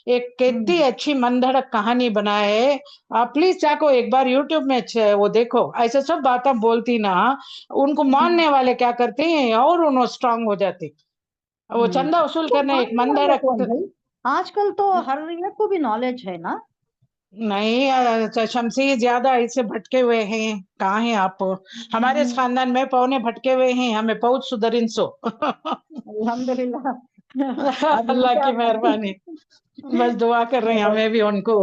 एक कितनी अच्छी मनधड़क कहानी बनाए। आप प्लीज जाको एक बार यूट्यूब में वो देखो, ऐसे सब बातें बोलती ना, उनको मानने वाले क्या करते हैं और उन्होंने स्ट्रांग हो जाते। वो चंदा वसूल तो करने एक मानने वाले मनधड़क कौन भाई? आजकल तो हर एक को भी नॉलेज है ना। नहीं, शमसी ज्यादा ऐसे भटके हुए हैं। कहाँ हैं आप? हमारे खानदान में पौने भटके हुए हैं, हमें पहुंच सुधरिन सो। अल्हम्दुलिल्लाह। अब अल्लाह की इंशाअल्लाह। मेहरबानी, बस दुआ कर रहे हैं हमें भी उनको।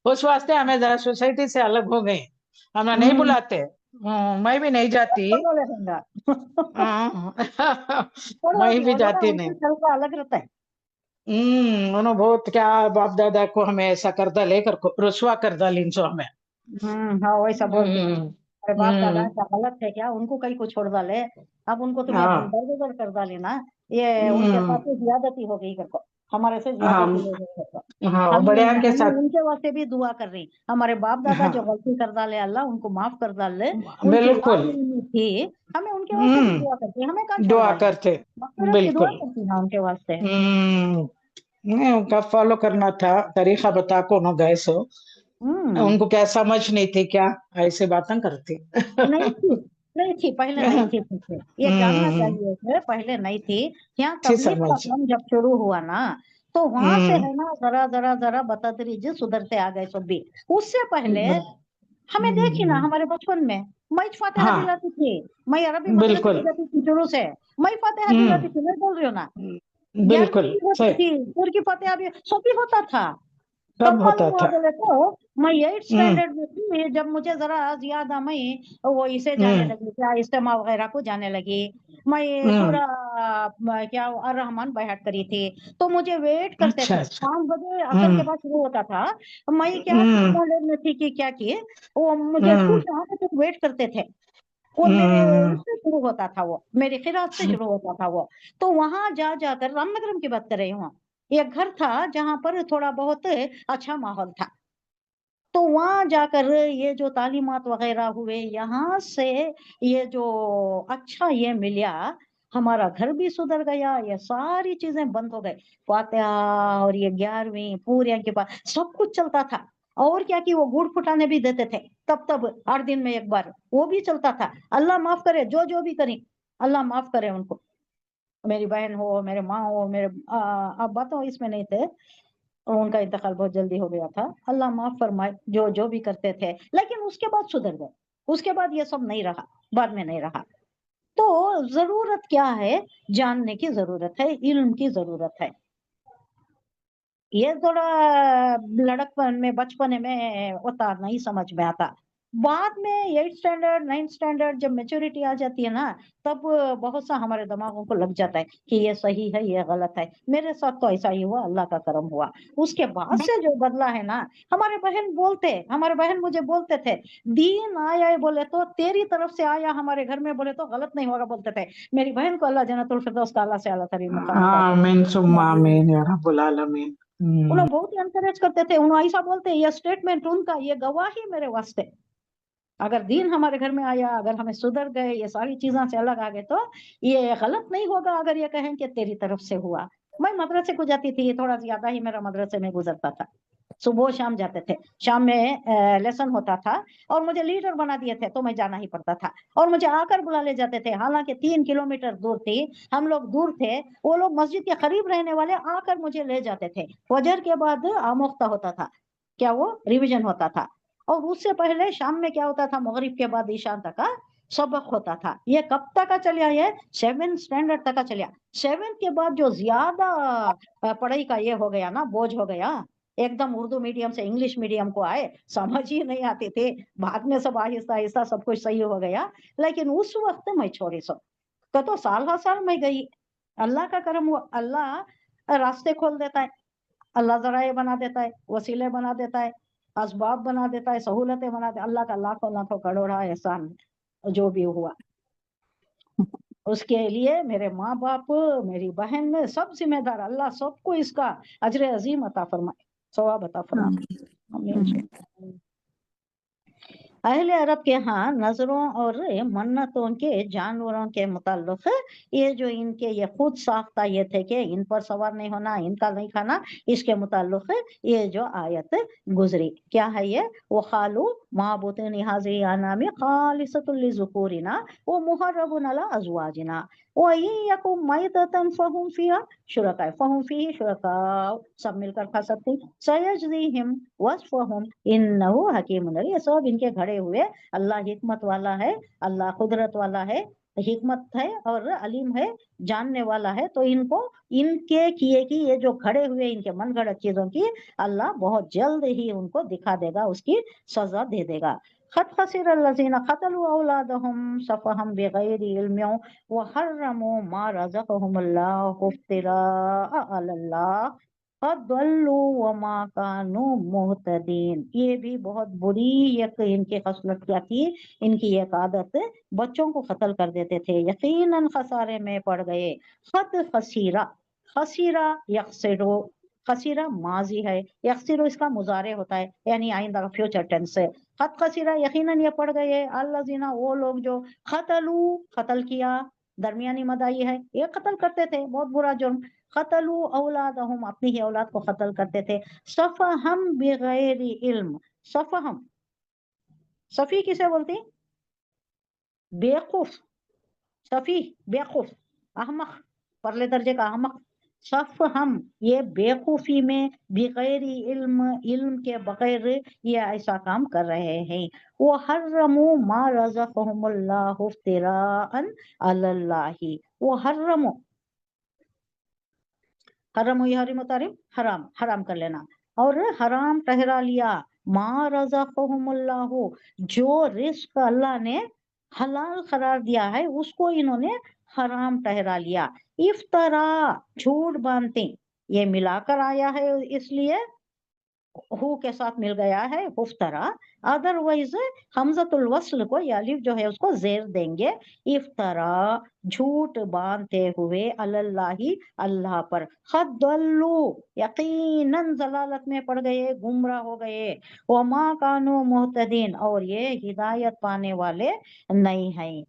उस वास्ते हमें जरा सोसाइटी से अलग हो गए, हमें नहीं बुलाते। मैं भी नहीं जाती। मैं भी जाती नहीं। उनका अलग रहता है। उन्होंने बहुत क्या बाप दादा को हमें ऐसा करदा लेकर को रुसवा करदा लिंचो हमें। हाँ वैसा बोलते हैं। हम्म अरे बाप दादा हम्म ऐसा गलत है क्या? उनको कहीं को छोड़ डाले, अब उनको तुम्हें हाँ दर्द कर डाले ना। ये उनके साथ ही ज्यादती हो गई करको, हमारे से ज्यादती हो हाँ गई करको। हाँ हमें बड़े के हमें साथ। उनके वास्ते भी दुआ कर रही, हमारे बाप दादा जो हाँ गलती कर डाले अल्लाह उनको माफ कर डाले। उनकी बिल्कुल। लाइफ थी, हमें उनके वास्ते भी हम्म दुआ करती, हमें कहाँ छोड़ दुआ डाले। करते, मगफिरत की दुआ बिल्कुल। करती ना उनके वास्ते। नहीं, उनका फॉलो करना था तरीका, बता को न गए सो। हम्म उनको क्या समझ नहीं थी क्या, ऐसे बातें करती। नहीं थी, नहीं थी, पहले नहीं थी मुझे ये जानना हम्म चाहिए थे, पहले नहीं थी। यहाँ थी तबलीग समझ। का काम जब शुरू हुआ ना, तो वहां से हम्म है ना जरा जरा जरा बतदरीज सुधरते आ गए सब भी। उससे पहले हमें देखी ना, हम्म, हमारे बचपन में मैं फातिहा हाँ दिलाती थी। मैं अरबी मदरसे बिल्कुल। में जाती थी शुरू से, मैं फातिहा दिलाती थी, मैं बोल रही हूँ ना। 11वीं बिल्कुल की होती सही। थी, पूरी की फातिहा भी सब भी होता था। सब कब मालूम होता हुआ था। बोले तो मैं 8th हम्म स्टैंडर्ड में थी, जब मुझे जरा याद आ, मैं वो इसे जाने हम्म लगी, क्या इस्तेमा वगैरह को जाने लगी। मैं हम्म सूरा क्या अर रहमान बयात करी थी, तो मुझे वेट करते अच्छा थे अच्छा। 5 बजे असर के हम्म बाद शुरू होता था। मैं क्या हम्म स्टैंडर्ड में थी कि क्या की, वो मुझे हम्म खुश आने तक वेट करते थे। वो मेरे हम्म उससे शुरू होता था, वो मेरे खिरात से शुरू होता था वो। तो वहां जा जाकर रामनगरम की बात कर रही हूँ, एक घर था जहां पर थोड़ा बहुत अच्छा माहौल था। तो वहां जाकर ये जो तालीमात वगैरह हुए, यहाँ से ये जो अच्छा ये मिला, हमारा घर भी सुधर गया, ये सारी चीजें बंद हो गई। फातिहा और ये 11वीं पूरे के पास सब कुछ चलता था। और क्या कि वो गुड़ फुटाने भी देते थे, तब 8 दिन में एक बार वो भी चलता था। अल्लाह माफ करे जो जो भी करें, अल्लाह माफ करे उनको। मेरी बहन हो, मेरे माँ हो, मेरे अब्बा तो इसमें नहीं थे, और उनका इंतकाल बहुत जल्दी हो गया था। अल्लाह माफ फरमाए जो जो भी करते थे, लेकिन उसके बाद सुधर गए। उसके बाद ये सब नहीं रहा, बाद में नहीं रहा। तो जरूरत क्या है? जानने की जरूरत है, इल्म की जरूरत है। ये थोड़ा लड़कपन में बचपन में होता नहीं समझ में आता। बाद में 8th स्टैंडर्ड 9th स्टैंडर्ड जब मेच्योरिटी आ जाती है ना, तब बहुत सा हमारे दिमागों को लग जाता है कि ये सही है ये गलत है। मेरे साथ तो ऐसा ही हुआ, अल्लाह का करम हुआ। उसके बाद से जो बदला है ना, हमारे बहन मुझे बोलते थे, दीन आया है बोले तो तेरी तरफ से आया, हमारे घर में बोले तो गलत नहीं होगा बोलते थे। मेरी बहन को अल्लाह जन्नतुल फिरदौस का अल्लाह से अल्लाह तरीन मुकाम अता आमीन सुम्मा करे। आमीन या रब्बुल आलमीन। उन्हें बहुत एनकरेज करते थे, उन्हें ऐसा बोलते, ये स्टेटमेंट उनका, ये गवाही मेरे वास्ते। अगर दीन हमारे घर में आया, अगर हमें सुधर गए, ये सारी चीजों से अलग आ गए, तो ये गलत नहीं होगा अगर ये कहें कि तेरी तरफ से हुआ। मैं मदरसे को जाती थी, थोड़ा ज्यादा ही मेरा मदरसे में गुजरता था। सुबह शाम जाते थे, शाम में लेसन होता था, और मुझे लीडर बना दिए थे तो मैं जाना ही पड़ता था। और मुझे आकर बुला ले जाते थे, हालांकि 3 किलोमीटर दूर थी, हम लोग दूर थे, वो लोग मस्जिद के करीब रहने वाले आकर मुझे ले जाते थे। फजर के बाद आमुख्ता होता था, क्या वो रिवीजन होता था। और उससे पहले शाम में क्या होता था, मगरिब के बाद ईशा तक का सबक होता था। ये कब तक का चलिया? ये 7th स्टैंडर्ड तक का चलिया। 7th के बाद जो ज्यादा पढ़ाई का ये हो गया ना, बोझ हो गया, एकदम उर्दू मीडियम से इंग्लिश मीडियम को आए, समझ ही नहीं आते थे। बाद में सब आहिस्ता आहिस्ता सब कुछ सही हो गया, लेकिन उस वक्त मैं छोड़ी सो। तो साल हर साल मैं गई। अल्लाह का करम हुआ, अल्लाह रास्ते खोल देता है, अल्लाह जराए बना देता है, वसीले बना देता है, असबाब बना देता है, सहूलतें बना देता है। अल्लाह का लाखों लाखों करोड़ा एहसान जो भी हुआ, उसके लिए मेरे माँ बाप, मेरी बहन, सब जिम्मेदार। अल्लाह सबको इसका अजर अजीम अता फरमाए, सवाब अता फरमाए। आमीन। आमीन। अहले अरब के यहाँ नजरों और मन्नतों के जानवरों के मुताल्लिक ये जो इनके ये खुद साख्ता ये थे कि इन पर सवार नहीं होना, इनका नहीं खाना, इसके मुताल्लिक ये जो आयत गुजरी क्या है ये, वो खालू माबूतिन हाज़िही अनामी खालिसतुल लिज़ुकूरिना व मुहर्रबुन अला अज़वाजिना व इन यकुम मैततन फहुम फिहा शुरका फहुम फीही शुरका, सब मिलकर खा सकते सयजज़ीहिम वस्फहुम इन्नहु हकीमुन अलीम। ये सब इनके घड़े हुए, अल्लाह हिकमत वाला है, अल्लाह कुदरत वाला है, हिकमत है और अलीम है, जानने वाला है। तो इनको इनके किए की ये जो घड़े हुए इनके मन गढ़ंत चीजों की अल्लाह बहुत जल्द ही उनको दिखा देगा, उसकी सजा दे देगा। खत खसिर लजीना खतलु औलादहुम सफहम बिगैरि इल्म व हर्रमु मा रज़क़हुमुल्लाहु इफ्तिराअ अलल्लाह फदल्लु वमा कानू मुहतदीन। ये भी बहुत बुरी एक इनकी खसलत क्या थी, इनकी एक आदत, बच्चों को कत्ल कर देते थे, यकीनन खसारे में पड़ गए। खत खसीरा, खसीरा यखसिरो, खसीरा माजी है, यखसिरो इसका मुजारे होता है यानी आइंदा फ्यूचर टेंस से। खत खसीरा यकीनन ये पड़ गए, अल्लज़ीना वो लोग जो खतलू कत्ल किया, दरमियानी मदाई है, ये कत्ल करते थे, बहुत बुरा जुर्म। खतलू औलादहुम अपनी ही औलाद को कत्ल करते थे। सफहम बिगैरि इल्म, सफहम सफी किसे बोलती, बेवकूफ, सफी बेवकूफ, अहमक, परले दर्जे का अहमक। सफहम ये बेवकूफी में, बिगैरी इल्म इल्म के बगैर ये ऐसा काम कर रहे हैं। वो हर्रमु मा रज़क़हुमुल्लाहु इफ्तिराअन अलल्लाहि, वो हर्रमु, हरम हुई हरी मुतारिफ हराम, हराम कर लेना, और हराम ठहरा लिया मा रज़क़हुमुल्लाहु, जो रिस्क अल्लाह ने हलाल करार दिया है उसको इन्होंने हराम ठहरा लिया। इफ्तरा झूठ बांधते, ये मिलाकर आया है इसलिए हु के साथ मिल गया है मुफ्तरा, अदरवाइज हमजतुल वस्ल को या अलिफ जो है उसको जेर देंगे। इफ्तरा झूठ बांधते हुए अल्लाही अल्लाह पर, खद्दल्लू यकीनन जलालत में पड़ गए, गुमराह हो गए, वमा कानू मुहतदीन और ये हिदायत पाने वाले नहीं हैं।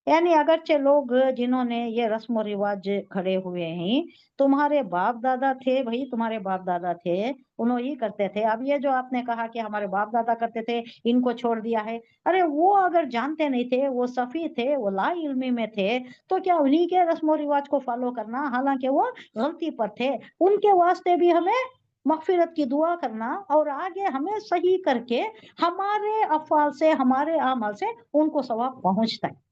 यानी अगरचे लोग जिन्होंने ये रस्म रिवाज खड़े हुए हैं, तुम्हारे बाप दादा थे भाई, तुम्हारे बाप दादा थे, उन्होंने ही करते थे। अब ये जो आपने कहा कि हमारे बाप दादा करते थे, इनको छोड़ दिया है, अरे वो अगर जानते नहीं थे, वो सफी थे, वो ला इल्मी में थे, तो क्या उन्हीं के रस्म रिवाज को फॉलो करना, हालांकि वो गलती पर थे, उनके वास्ते भी हमें मगफिरत की दुआ करना और आगे हमें सही करके हमारे अफ़ाल से, हमारे अमल से उनको सवाब पहुंचता है।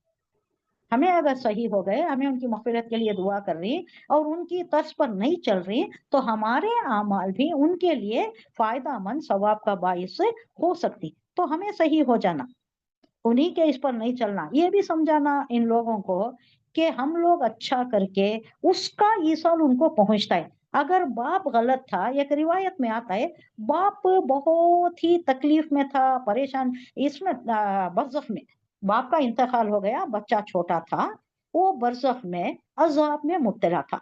हमें अगर सही हो गए, हमें उनकी मग़फ़िरत के लिए दुआ कर रही और उनकी तर्ज पर नहीं चल रही, तो हमारे आमाल भी उनके लिए फायदामंद सवाब का बाइस हो सकती। तो हमें सही हो जाना, उन्हीं के इस पर नहीं चलना, ये भी समझाना इन लोगों को कि हम लोग अच्छा करके उसका ईसाल उनको पहुंचता है। अगर बाप गलत था, एक रिवायत में आता है, बाप बहुत ही तकलीफ में था, परेशान, इसमें बरज़ख में बाप का इंतकाल हो गया, बच्चा छोटा था, वो बरज़ख में अज़ाब में मुब्तला था।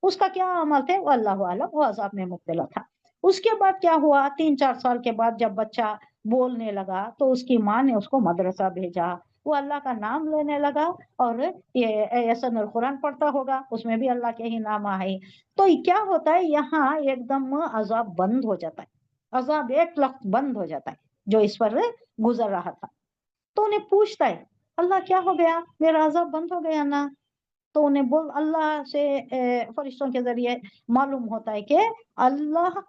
उसका क्या अमल थे वो अल्लाह आलम, वो अज़ाब में मुब्तला था। उसके बाद क्या हुआ, 3-4 साल के बाद जब बच्चा बोलने लगा तो उसकी माँ ने उसको मदरसा भेजा, वो अल्लाह का नाम लेने लगा और ये एहसानुल कुरान पढ़ता होगा, उसमें भी अल्लाह के ही नाम आए। तो क्या होता है, यहाँ एकदम अज़ाब बंद हो जाता है, अज़ाब एक लख्त बंद हो जाता है जो इस पर गुजर रहा था। तो उन्हें पूछता है, अल्लाह क्या हो गया, मेरा अज़ाब बंद हो गया ना? तो उन्हें बोल, अल्लाह से फरिश्तों के जरिए मालूम होता है कि अल्लाह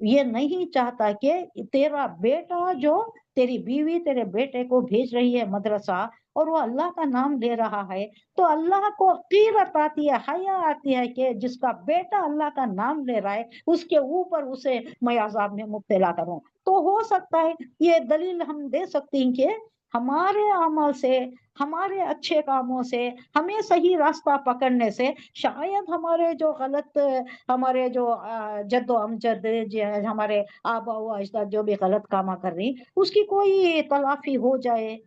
ये नहीं चाहता कि तेरा बेटा जो तेरी बीवी तेरे बेटे को भेज रही है मदरसा और वो अल्लाह का नाम ले रहा है, तो अल्लाह को कीरत आती है, हया आती है कि जिसका बेटा अल्लाह का नाम ले रहा है उसके ऊपर उसे मैं अजाब में मुब्तला करूं। तो हो सकता है ये दलील हम दे सकते हैं कि हमारे अमल से, हमारे अच्छे कामों से, हमें सही रास्ता पकड़ने से शायद हमारे जो गलत, हमारे जो जद्दो अमजद, हमारे आबा व अजदाद जो भी गलत कामा कर रही, उसकी कोई तलाफी हो जाए,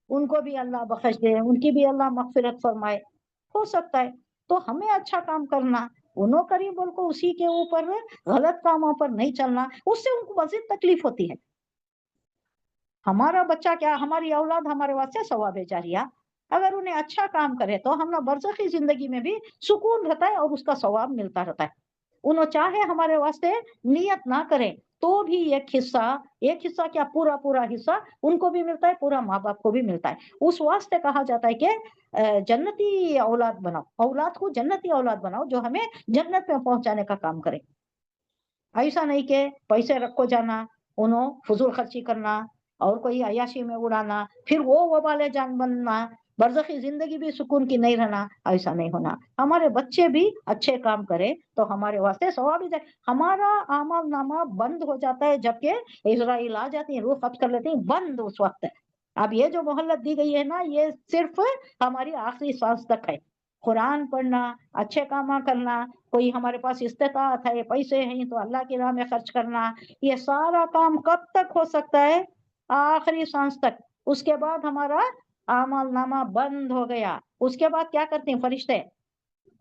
उनको भी अल्लाह बख्श दे, उनकी भी अल्लाह मगफिरत फरमाए, हो सकता है। तो हमें अच्छा काम करना, उन्हों करीबों को उसी के ऊपर गलत कामों पर नहीं चलना, उससे उनको मजीद तकलीफ होती है। हमारा बच्चा क्या, हमारी औलाद हमारे वास्ते सवाब जारिया, अगर उन्हें अच्छा काम करे तो हम बरज़खी जिंदगी में भी सुकून रहता है और उसका सवाब मिलता रहता है। उन्होंने चाहे हमारे वास्ते नियत ना करें तो भी एक हिस्सा क्या, पूरा पूरा हिस्सा उनको भी मिलता है, पूरा माँ बाप को भी मिलता है। उस वास्ते कहा जाता है कि जन्नती औलाद बनाओ, औलाद को जन्नती औलाद बनाओ जो हमें जन्नत में पहुंचाने का काम करे। ऐसा नहीं कि पैसे रखो जाना, उन्हों फजूल खर्ची करना और कोई अयाशी में उड़ाना, फिर वो वाले जान बनना, बरज़खी जिंदगी भी सुकून की नहीं रहना, ऐसा नहीं होना। हमारे बच्चे भी अच्छे काम करे तो हमारे वास्ते सवाब ही जाए। हमारा आमल नामा बंद हो जाता है जबकि इजराइल आ जाती है, रूह कब्ज कर लेते हैं, बंद उस वक्त। अब ये जो मोहल्लत दी गई है ना, ये सिर्फ हमारी आखिरी सांस तक है। कुरान पढ़ना, अच्छे काम करना, कोई हमारे पास इस्तेताअत है, पैसे हैं तो अल्लाह की राह में खर्च करना, ये सारा काम कब तक हो सकता है? आखिरी सांस तक। उसके बाद हमारा आमल नामा बंद हो गया। उसके बाद क्या करते हैं फरिश्ते?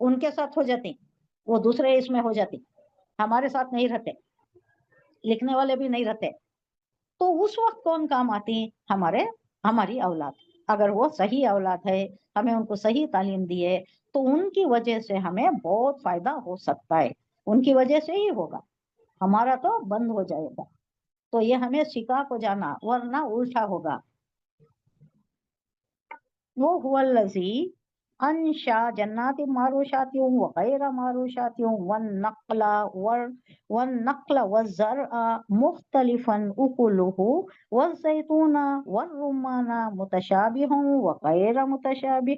उनके साथ हो जाते हैं, वो दूसरे इसमें हो जाते, हमारे साथ नहीं रहते, लिखने वाले भी नहीं रहते। तो उस वक्त कौन काम आती है? हमारी औलाद। अगर वो सही औलाद है, हमें उनको सही तालीम दी है, तो उनकी वजह से हमें बहुत फायदा हो सकता है, उनकी वजह से ही होगा, हमारा तो बंद हो जाएगा। तो ये हमें सिखा को जाना, वरना उल्टा होगा। वो हुवल्लज़ी अनशा जन्नाति मारूशातियों व गैर मारूशातियों वन नक्ला वज़रअ मुख्तलिफन उकुलुहु वज़ैतूना वर्रुम्माना मुतशाबिहन व गैर मुतशाबिह।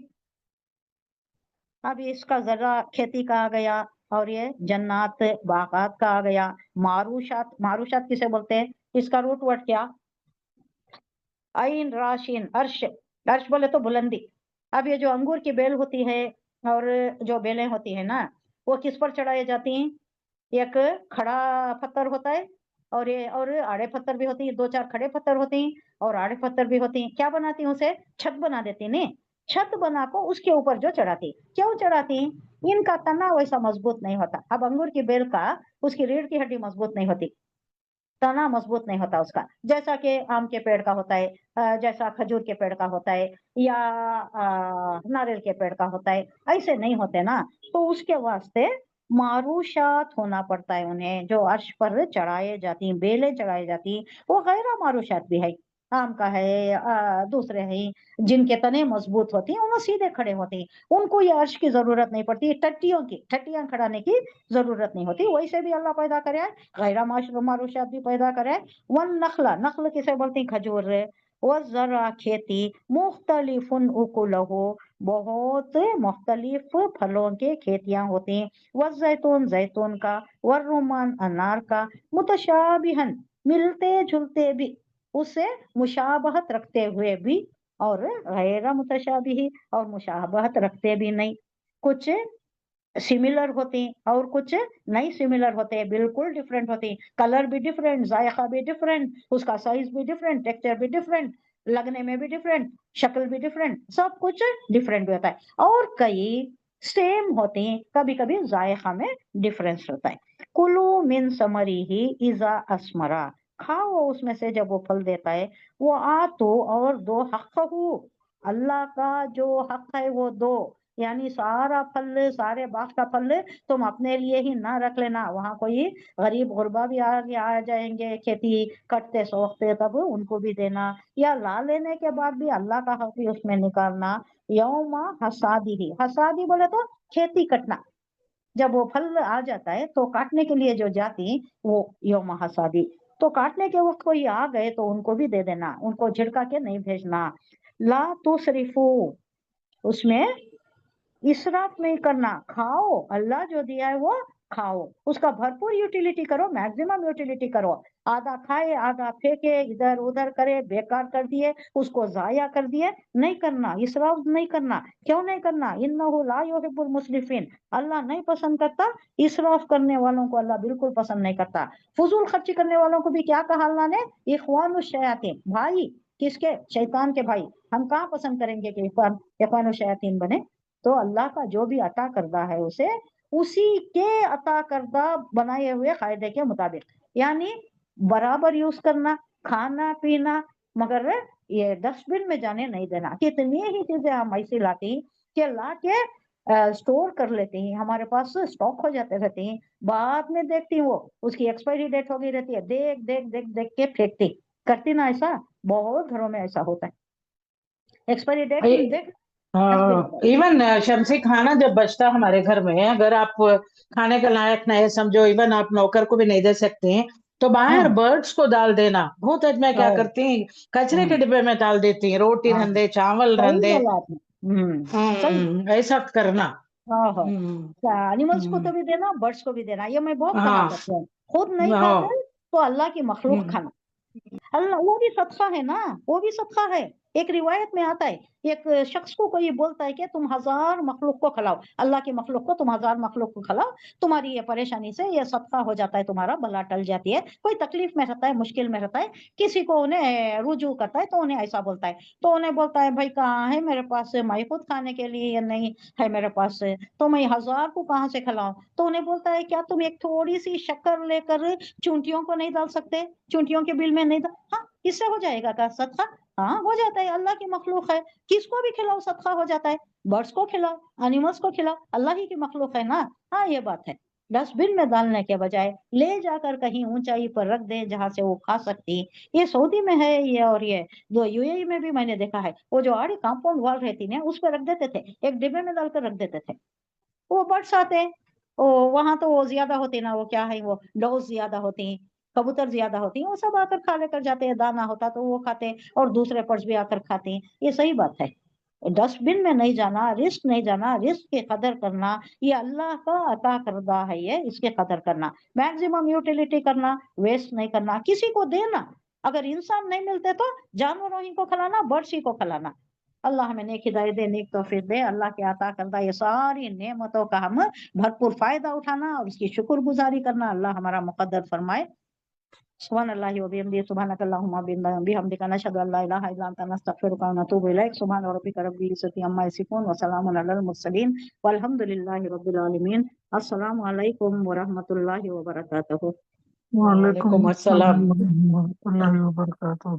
अब इसका जरा खेती का आ गया और ये जन्नात बागात का आ गया। मारूशात किसे बोलते हैं? इसका रूट वर्ड क्या? आइन राशिन, अर्श। अर्श बोले तो बुलंदी। अब ये जो अंगूर की बेल होती है और जो बेलें होती है ना, वो किस पर चढ़ाई जाती हैं? एक खड़ा पत्थर होता है और आड़े पत्थर भी होती है, 2-4 खड़े पत्थर होते हैं और आड़े पत्थर भी होते हैं। क्या बनाती हैं उसे? छत बना देती ने। छत बना को उसके ऊपर जो चढ़ाती, क्यों चढ़ाती? इनका तना वैसा मजबूत नहीं होता। अब अंगूर की बेल का, उसकी रीढ़ की हड्डी मजबूत नहीं होती, तना मजबूत नहीं होता उसका, जैसा कि आम के पेड़ का होता है, जैसा खजूर के पेड़ का होता है, या नारियल के पेड़ का होता है, ऐसे नहीं होते ना। तो उसके वास्ते मारूशात होना पड़ता है उन्हें, जो अर्श पर चढ़ाए जाती, बेलें चढ़ाई जाती। वो गैर मारूशात भी है, आम का है, दूसरे हैं जिनके तने मजबूत होती हैं, उन्हें सीधे खड़े होते हैं, उनको ये अर्श की जरूरत नहीं पड़ती, टट्टियां खड़ाने की जरूरत नहीं होती। वैसे भी अल्लाह पैदा करे गैरा मारूशात भी पैदा करे। वन नखला, नखल किसे बोलते हैं? खजूर। वो जरा खेती, मुख्तलिफुन उकुलहु, बहुत मुख्तलिफ फलों के खेतियां होती हैं। व जैतून, जैतून का, व रुमान, अनार का, मुतशाबिहन, मिलते जुलते भी, उससे मुशाबहत रखते हुए भी, और गैर मुतशाबिही, और मुशाबहत रखते भी नहीं। कुछ सिमिलर होते हैं और कुछ नहीं सिमिलर होते हैं, बिल्कुल डिफरेंट होते हैं। कलर भी डिफरेंट, जायका भी डिफरेंट, उसका साइज भी डिफरेंट, टेक्सचर भी डिफरेंट, लगने में भी डिफरेंट, शक्ल भी डिफरेंट, सब कुछ डिफरेंट भी होता है। और कई सेम होते हैं, कभी कभी जायका में डिफरेंस होता है। कुलू मिन समरी ही इजा अस्मरा, खाओ उसमें से जब वो फल देता है। वो आ तो, और दो हक, अल्लाह का जो हक है वो दो, यानी सारा फल, सारे बाग का फल तुम अपने लिए ही ना रख लेना, वहां कोई गरीब गुरबा भी आ जाएंगे खेती कटते सोखते, तब उनको भी देना, या ला लेने के बाद भी अल्लाह का हक भी उसमें निकालना। यौमा हसादी ही, हसादी बोले तो खेती कटना, जब वो फल आ जाता है तो काटने के लिए जो जाती, वो यौमा हसादी। तो काटने के वक्त कोई आ गए तो उनको भी दे देना, उनको झिड़का के नहीं भेजना। ला तुसरिफू, उसमें इसराफ नहीं करना, खाओ, अल्लाह जो दिया है वो खाओ, उसका भरपूर यूटिलिटी करो, मैक्सिमम यूटिलिटी करो। आधा खाए, आधा फेंके, इधर उधर करे, बेकार कर दिए, उसको जाया कर दिए, नहीं करना, इसराफ नहीं करना। क्यों नहीं करना? इन्नहु ला युहिब्बुल मुस्रिफीन, अल्लाह नहीं पसंद करता इसराफ करने वालों को, अल्लाह बिल्कुल पसंद नहीं करता। फजूल खर्ची करने वालों को भी क्या कहा अल्लाह ने? इख्वानुश शयातीन, भाई किसके? शैतान के भाई। हम कहाँ पसंद करेंगे कि इख्वानुश शयातीन बने? तो अल्लाह का जो भी अता करदा है उसे उसी के अता करदा बनाए हुए कायदे के मुताबिक, यानी बराबर यूज करना, खाना पीना, मगर ये डस्टबिन में जाने नहीं देना। कितनी ही चीजें हम ऐसी लाती हैं कि ला के स्टोर कर लेते हैं, हमारे पास स्टॉक हो जाते रहते हैं, बाद में देखती हूँ वो उसकी एक्सपायरी डेट हो गई रहती है, देख देख देख देख के फेंकती। करती ना ऐसा? बहुत घरों में ऐसा होता है, एक्सपायरी डेट ए- देख डस्टबिन में डाल। इवन शमसी, खाना जब बचता हमारे घर में, अगर आप खाने के लायक नहीं समझो, इवन आप नौकर को भी नहीं दे सकते हैं, तो बाहर हाँ बर्ड्स को डाल देना। बहुत मैं क्या हाँ करती हैं, कचरे के हाँ डिब्बे में डाल देती हैं, रोटी हाँ, रंधे, चावल सही रंधे। बोला आपने। सही। ऐसा करना। हाँ हाँ, हम्म एनिमल्स को हम्म, तो भी देना, बर्ड्स को भी देना, ये मैं बहुत कहा हाँ करती हूँ। खुद नहीं हाँ, खाते तो अल्लाह की मखलूक हम्म, खाना, अल्लाह वो भी सदका है ना, वो भी सदका है। एक रिवायत में आता है, एक शख्स को कोई बोलता है कि तुम 1000 मखलूक को खिलाओ, अल्लाह की मखलूक को तुम 1000 मखलूक को खिलाओ, तुम्हारी ये परेशानी से ये सदका हो जाता है, तुम्हारा बला टल जाती है। कोई तकलीफ में रहता है, मुश्किल में रहता है, किसी को उन्हें रुजू करता है तो उन्हें ऐसा बोलता है, तो उन्हें बोलता है भाई कहाँ है मेरे पास, मैं खुद खाने के लिए या नहीं है मेरे पास, तो मैं 1000 को कहाँ से खिलाऊं? तो उन्हें बोलता है क्या तुम एक थोड़ी सी शक्कर लेकर चूंटियों को नहीं डाल सकते, चूंटियों के बिल में नहीं डाल? हाँ, इससे हो जाएगा का सदका? हाँ हो जाता है, अल्लाह की मखलूक है, किसको भी खिलाओ सदका हो जाता है। बर्ड्स को खिलाओ, एनिमल्स को खिलाओ, अल्लाह ही की मखलूक है ना। हाँ ये बात है। डस्टबिन में डालने के बजाय ले जाकर कहीं ऊंचाई पर रख दे जहां से वो खा सकती। ये सऊदी में है ये, और ये जो यूएई में भी मैंने देखा है, वो जो आड़ी कंपाउंड वॉल रहती ना उस पर रख देते थे, एक डिब्बे में डालकर रख देते थे। वो बर्ड्स आते हैं, ओ वहां तो वो ज्यादा होते ना, वो क्या है, वो डोज ज्यादा होती हैं, कबूतर ज्यादा होती हैं, वो सब आकर खा लेकर जाते हैं, दाना होता तो वो खाते हैं और दूसरे बर्ड्स भी आकर खाते हैं। ये सही बात है। डस्टबिन में नहीं जाना, रिस्क नहीं जाना, रिस्क की कदर करना, ये अल्लाह का अता करदा है, ये इसके कदर करना, मैक्सिमम यूटिलिटी करना, वेस्ट नहीं करना, किसी को देना। अगर इंसान नहीं मिलते तो जानवरों ही को खिलाना, बर्ड्स ही को खिलाना। अल्लाह हमें नेक हिदायत दे, नेक तौफीक दे। अल्लाह के अता करदा ये सारी नेमतों का हम भरपूर फायदा उठाना और उसकी शुक्रगुजारी करना अल्लाह हमारा मुकद्दर फरमाए। सुभान अल्लाहि व बिहम्दिही, सुभानक अल्लाहुम्मा बिहम्दिका, नशहदु अल्ला इलाहा इल्ला अंता, नस्तगफिरुका व नतूबु इलैक। सुभान रब्बिका रब्बिल इज्जति अम्मा यसिफून व सलामुन अलल मुरसलीन वल्हम्दुलिल्लाहि रब्बिल आलमीन। अस्सलामु अलैकुम व रहमतुल्लाहि व बरकातुहू। वालेकुम वालेकुम अस्सलाम। अस्सलाम व रहमतुल्लाहि व बरकातुहू।